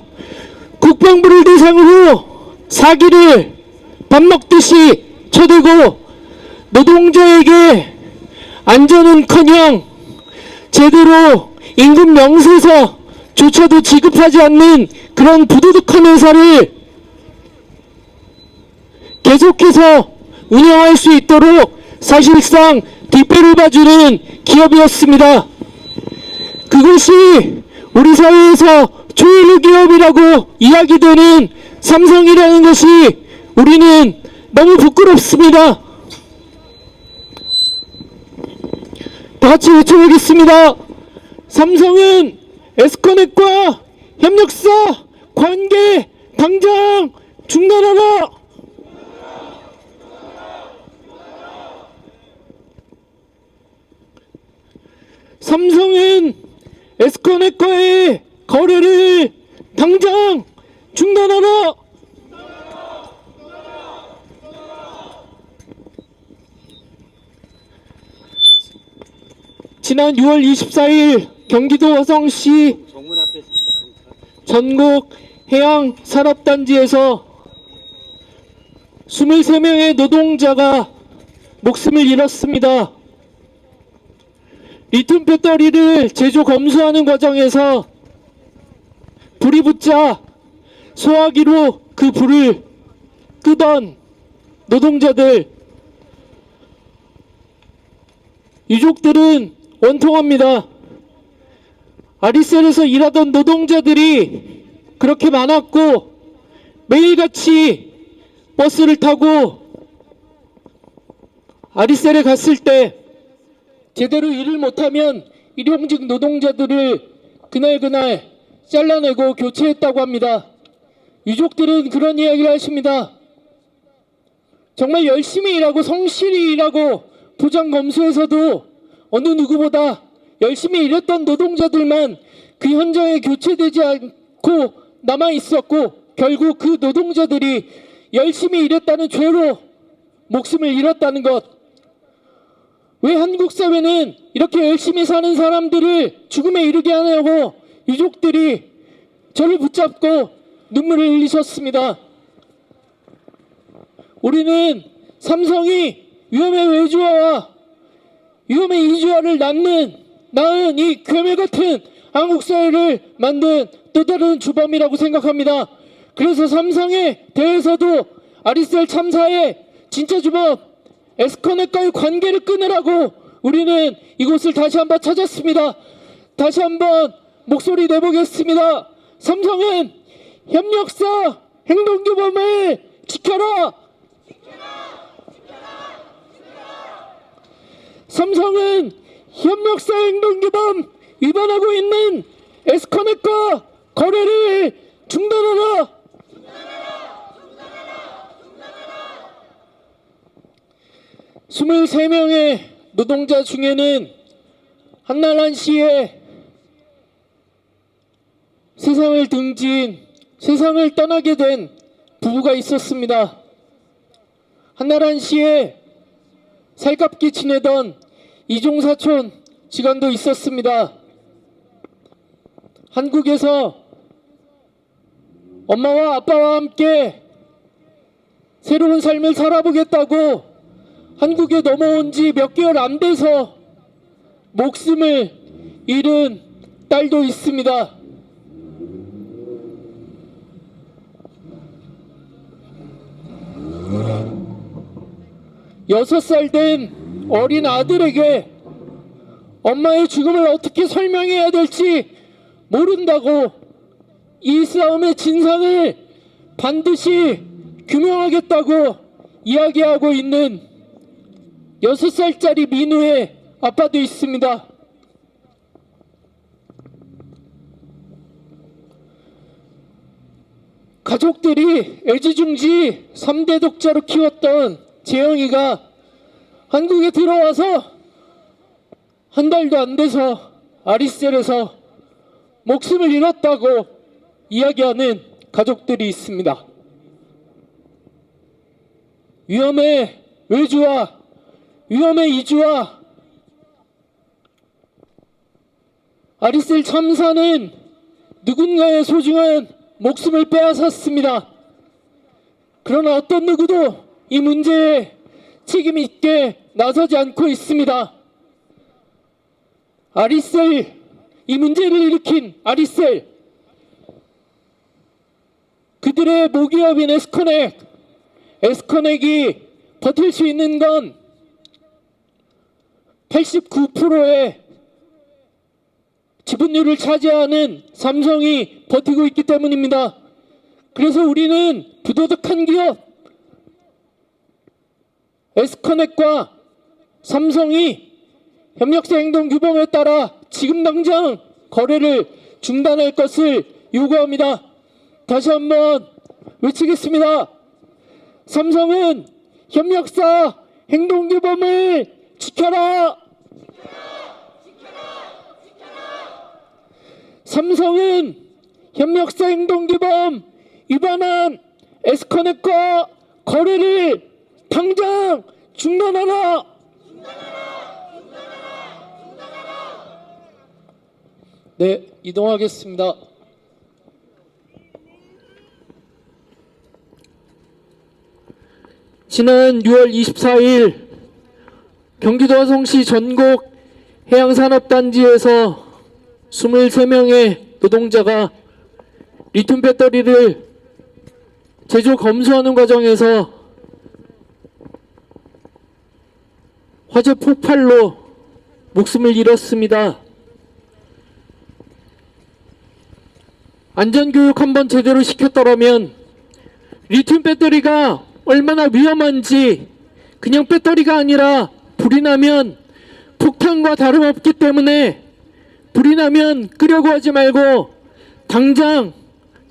국방부를 대상으로 사기를 밥 먹듯이 쳐대고 노동자에게 안전은커녕 제대로 임금 명세서조차도 지급하지 않는 그런 부도덕한 회사를 계속해서 운영할 수 있도록 사실상 뒷배를 봐주는 기업이었습니다. 그것이 우리 사회에서 초일류 기업이라고 이야기되는 삼성이라는 것이 우리는 너무 부끄럽습니다. 다 같이 외쳐보겠습니다. 삼성은 에스커넥과 협력사 관계 당장 중단하라! 삼성은 에스커넥과의 거래를 당장 중단하라! 지난 6월 24일 경기도 화성시 전곡 해양산업단지에서 23명의 노동자가 목숨을 잃었습니다. 리튬 배터리를 제조 검수하는 과정에서 불이 붙자 소화기로 그 불을 끄던 노동자들, 유족들은 원통합니다. 아리셀에서 일하던 노동자들이 그렇게 많았고 매일같이 버스를 타고 아리셀에 갔을 때 제대로 일을 못하면 일용직 노동자들을 그날 잘라내고 교체했다고 합니다. 유족들은 그런 이야기를 하십니다. 정말 열심히 일하고 성실히 일하고 부장검수에서도 어느 누구보다 열심히 일했던 노동자들만 그 현장에 교체되지 않고 남아 있었고 결국 그 노동자들이 열심히 일했다는 죄로 목숨을 잃었다는 것. 왜 한국 사회는 이렇게 열심히 사는 사람들을 죽음에 이르게 하냐고 유족들이 저를 붙잡고 눈물을 흘리셨습니다. 우리는 삼성이 위험의 외주화와 위험의 이주화를 낳은 이 괴물 같은 한국 사회를 만든 또 다른 주범이라고 생각합니다. 그래서 삼성에 대해서도 아리셀 참사의 진짜 주범 에스커넷과의 관계를 끊으라고 우리는 이곳을 다시 한번 찾았습니다. 다시 한번 목소리 내보겠습니다. 삼성은 협력사 행동규범을 지켜라! 삼성은 협력사 행동규범 위반하고 있는 에스커넷과 거래를 중단하라! 23명의 노동자 중에는 한나란 씨의 세상을 떠나게 된 부부가 있었습니다. 한나란 씨의 살갑게 지내던 이종사촌 지간도 있었습니다. 한국에서 엄마와 아빠와 함께 새로운 삶을 살아보겠다고 한국에 넘어온 지 몇 개월 안 돼서 목숨을 잃은 딸도 있습니다. 6살 된 어린 아들에게 엄마의 죽음을 어떻게 설명해야 될지 모른다고 이 싸움의 진상을 반드시 규명하겠다고 이야기하고 있는 6살짜리 민우의 아빠도 있습니다. 가족들이 애지중지 3대 독자로 키웠던 재영이가 한국에 들어와서 한 달도 안 돼서 아리셀에서 목숨을 잃었다고 이야기하는 가족들이 있습니다. 위험의 외주와 위험의 이주와 아리셀 참사는 누군가의 소중한 목숨을 빼앗았습니다. 그러나 어떤 누구도 이 문제에 책임 있게 나서지 않고 있습니다. 아리셀, 이 문제를 일으킨 아리셀, 그들의 모기업인 에스커넥이 버틸 수 있는 건 89%의 지분율을 차지하는 삼성이 버티고 있기 때문입니다. 그래서 우리는 부도덕한 기업 에스커넷과 삼성이 협력사 행동 규범에 따라 지금 당장 거래를 중단할 것을 요구합니다. 다시 한번 외치겠습니다. 삼성은 협력사 행동 규범을 지켜라! 삼성은 협력사 행동규범 위반한 에스커넷과 거래를 당장 중단하라! 네, 이동하겠습니다. 지난 6월 24일 경기도 화성시 전곡 해양산업단지에서 23명의 노동자가 리튬 배터리를 제조 검수하는 과정에서 화재 폭발로 목숨을 잃었습니다. 안전교육 한번 제대로 시켰더라면 리튬 배터리가 얼마나 위험한지, 그냥 배터리가 아니라 불이 나면 폭탄과 다름없기 때문에 불이 나면 끄려고 하지 말고 당장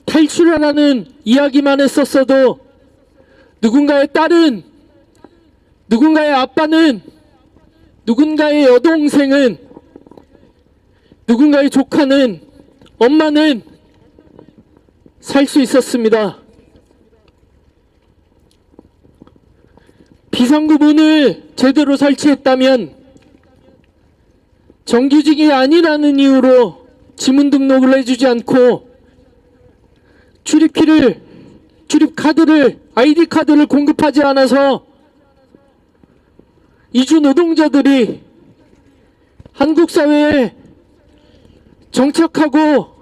탈출하라는 이야기만 했었어도 누군가의 딸은, 누군가의 아빠는, 누군가의 여동생은, 누군가의 조카는, 엄마는 살 수 있었습니다. 비상구문을 제대로 설치했다면 정규직이 아니라는 이유로 지문 등록을 해주지 않고 출입카드를 ID 카드를 공급하지 않아서 이주 노동자들이 한국 사회에 정착하고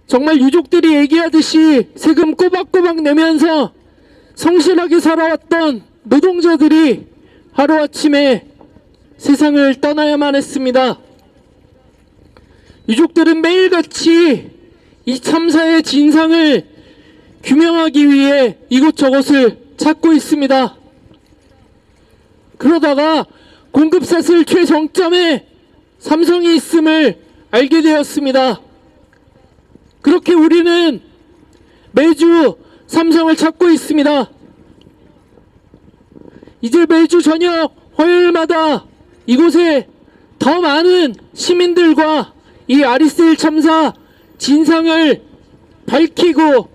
정말 유족들이 얘기하듯이 세금 꼬박꼬박 내면서 성실하게 살아왔던 노동자들이 하루아침에 세상을 떠나야만 했습니다. 유족들은 매일같이 이 참사의 진상을 규명하기 위해 이곳저곳을 찾고 있습니다. 그러다가 공급사슬 최정점에 삼성이 있음을 알게 되었습니다. 그렇게 우리는 매주 삼성을 찾고 있습니다. 이제 매주 저녁 화요일마다 이곳에 더 많은 시민들과 이 아리셀 참사 진상을 밝히고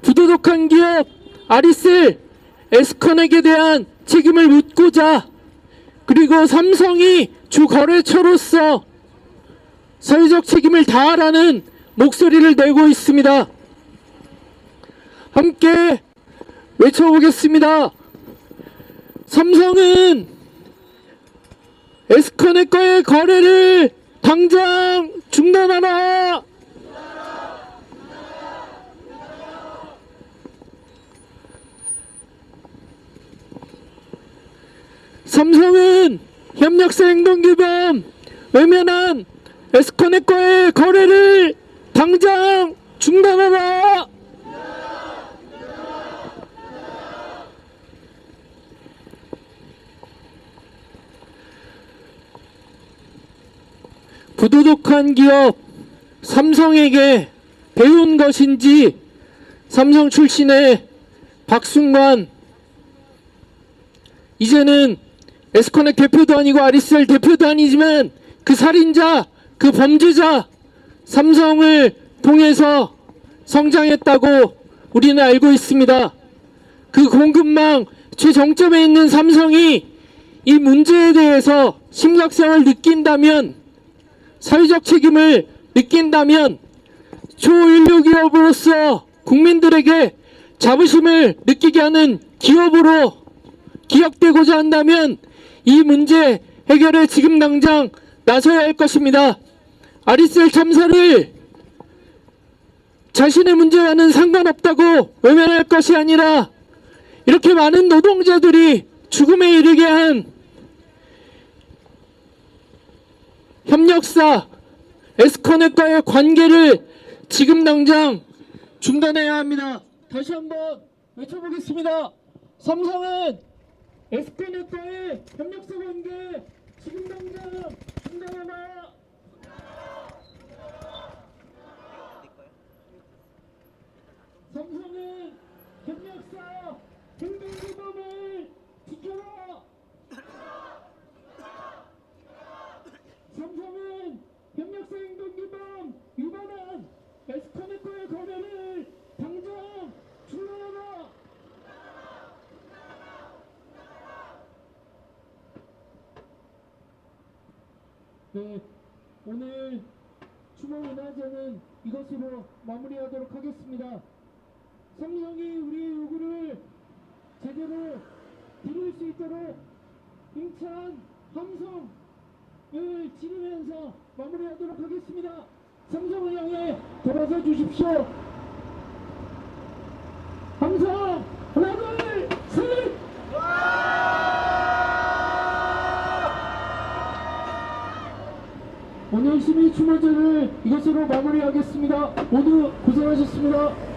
부도덕한 기업 아리셀 에스컨에게 대한 책임을 묻고자, 그리고 삼성이 주 거래처로서 사회적 책임을 다하라는 목소리를 내고 있습니다. 함께 외쳐보겠습니다. 삼성은 에스커넥과의 거래를 당장 중단하라! 삼성은 협력사 행동규범 외면한 에스커넥과의 거래를 당장 중단하라! 부도덕한 기업 삼성에게 배운 것인지 삼성 출신의 박순관, 이제는 에스커넥 대표도 아니고 아리셀 대표도 아니지만 그 살인자, 그 범죄자, 삼성을 통해서 성장했다고 우리는 알고 있습니다. 그 공급망 최정점에 있는 삼성이 이 문제에 대해서 심각성을 느낀다면, 사회적 책임을 느낀다면, 초인류 기업으로서 국민들에게 자부심을 느끼게 하는 기업으로 기억되고자 한다면 이 문제 해결에 지금 당장 나서야 할 것입니다. 아리셀 참사를 자신의 문제와는 상관없다고 외면할 것이 아니라, 이렇게 많은 노동자들이 죽음에 이르게 한 협력사 에스커넥과의 관계를 지금 당장 중단해야 합니다. 다시 한번 외쳐보겠습니다. 삼성은 에스커넥과의 협력사 관계 지금 당장 중단하라! 삼성은 협력사 행동규범을 지켜라! 삼성은 협력사 행동규범 위반한 에스커넥과의 거래를 당장 중단하라! 네, 오늘 추모문화제는 이것으로 마무리하도록 하겠습니다. 삼성이 우리의 요구를 제대로 들을 수 있도록 힘찬 함성을 지르면서 마무리하도록 하겠습니다. 삼성을 향해 돌아서 주십시오. 함성 하나 둘 셋! 오늘 시민 추모제를 이것으로 마무리하겠습니다. 모두 고생하셨습니다.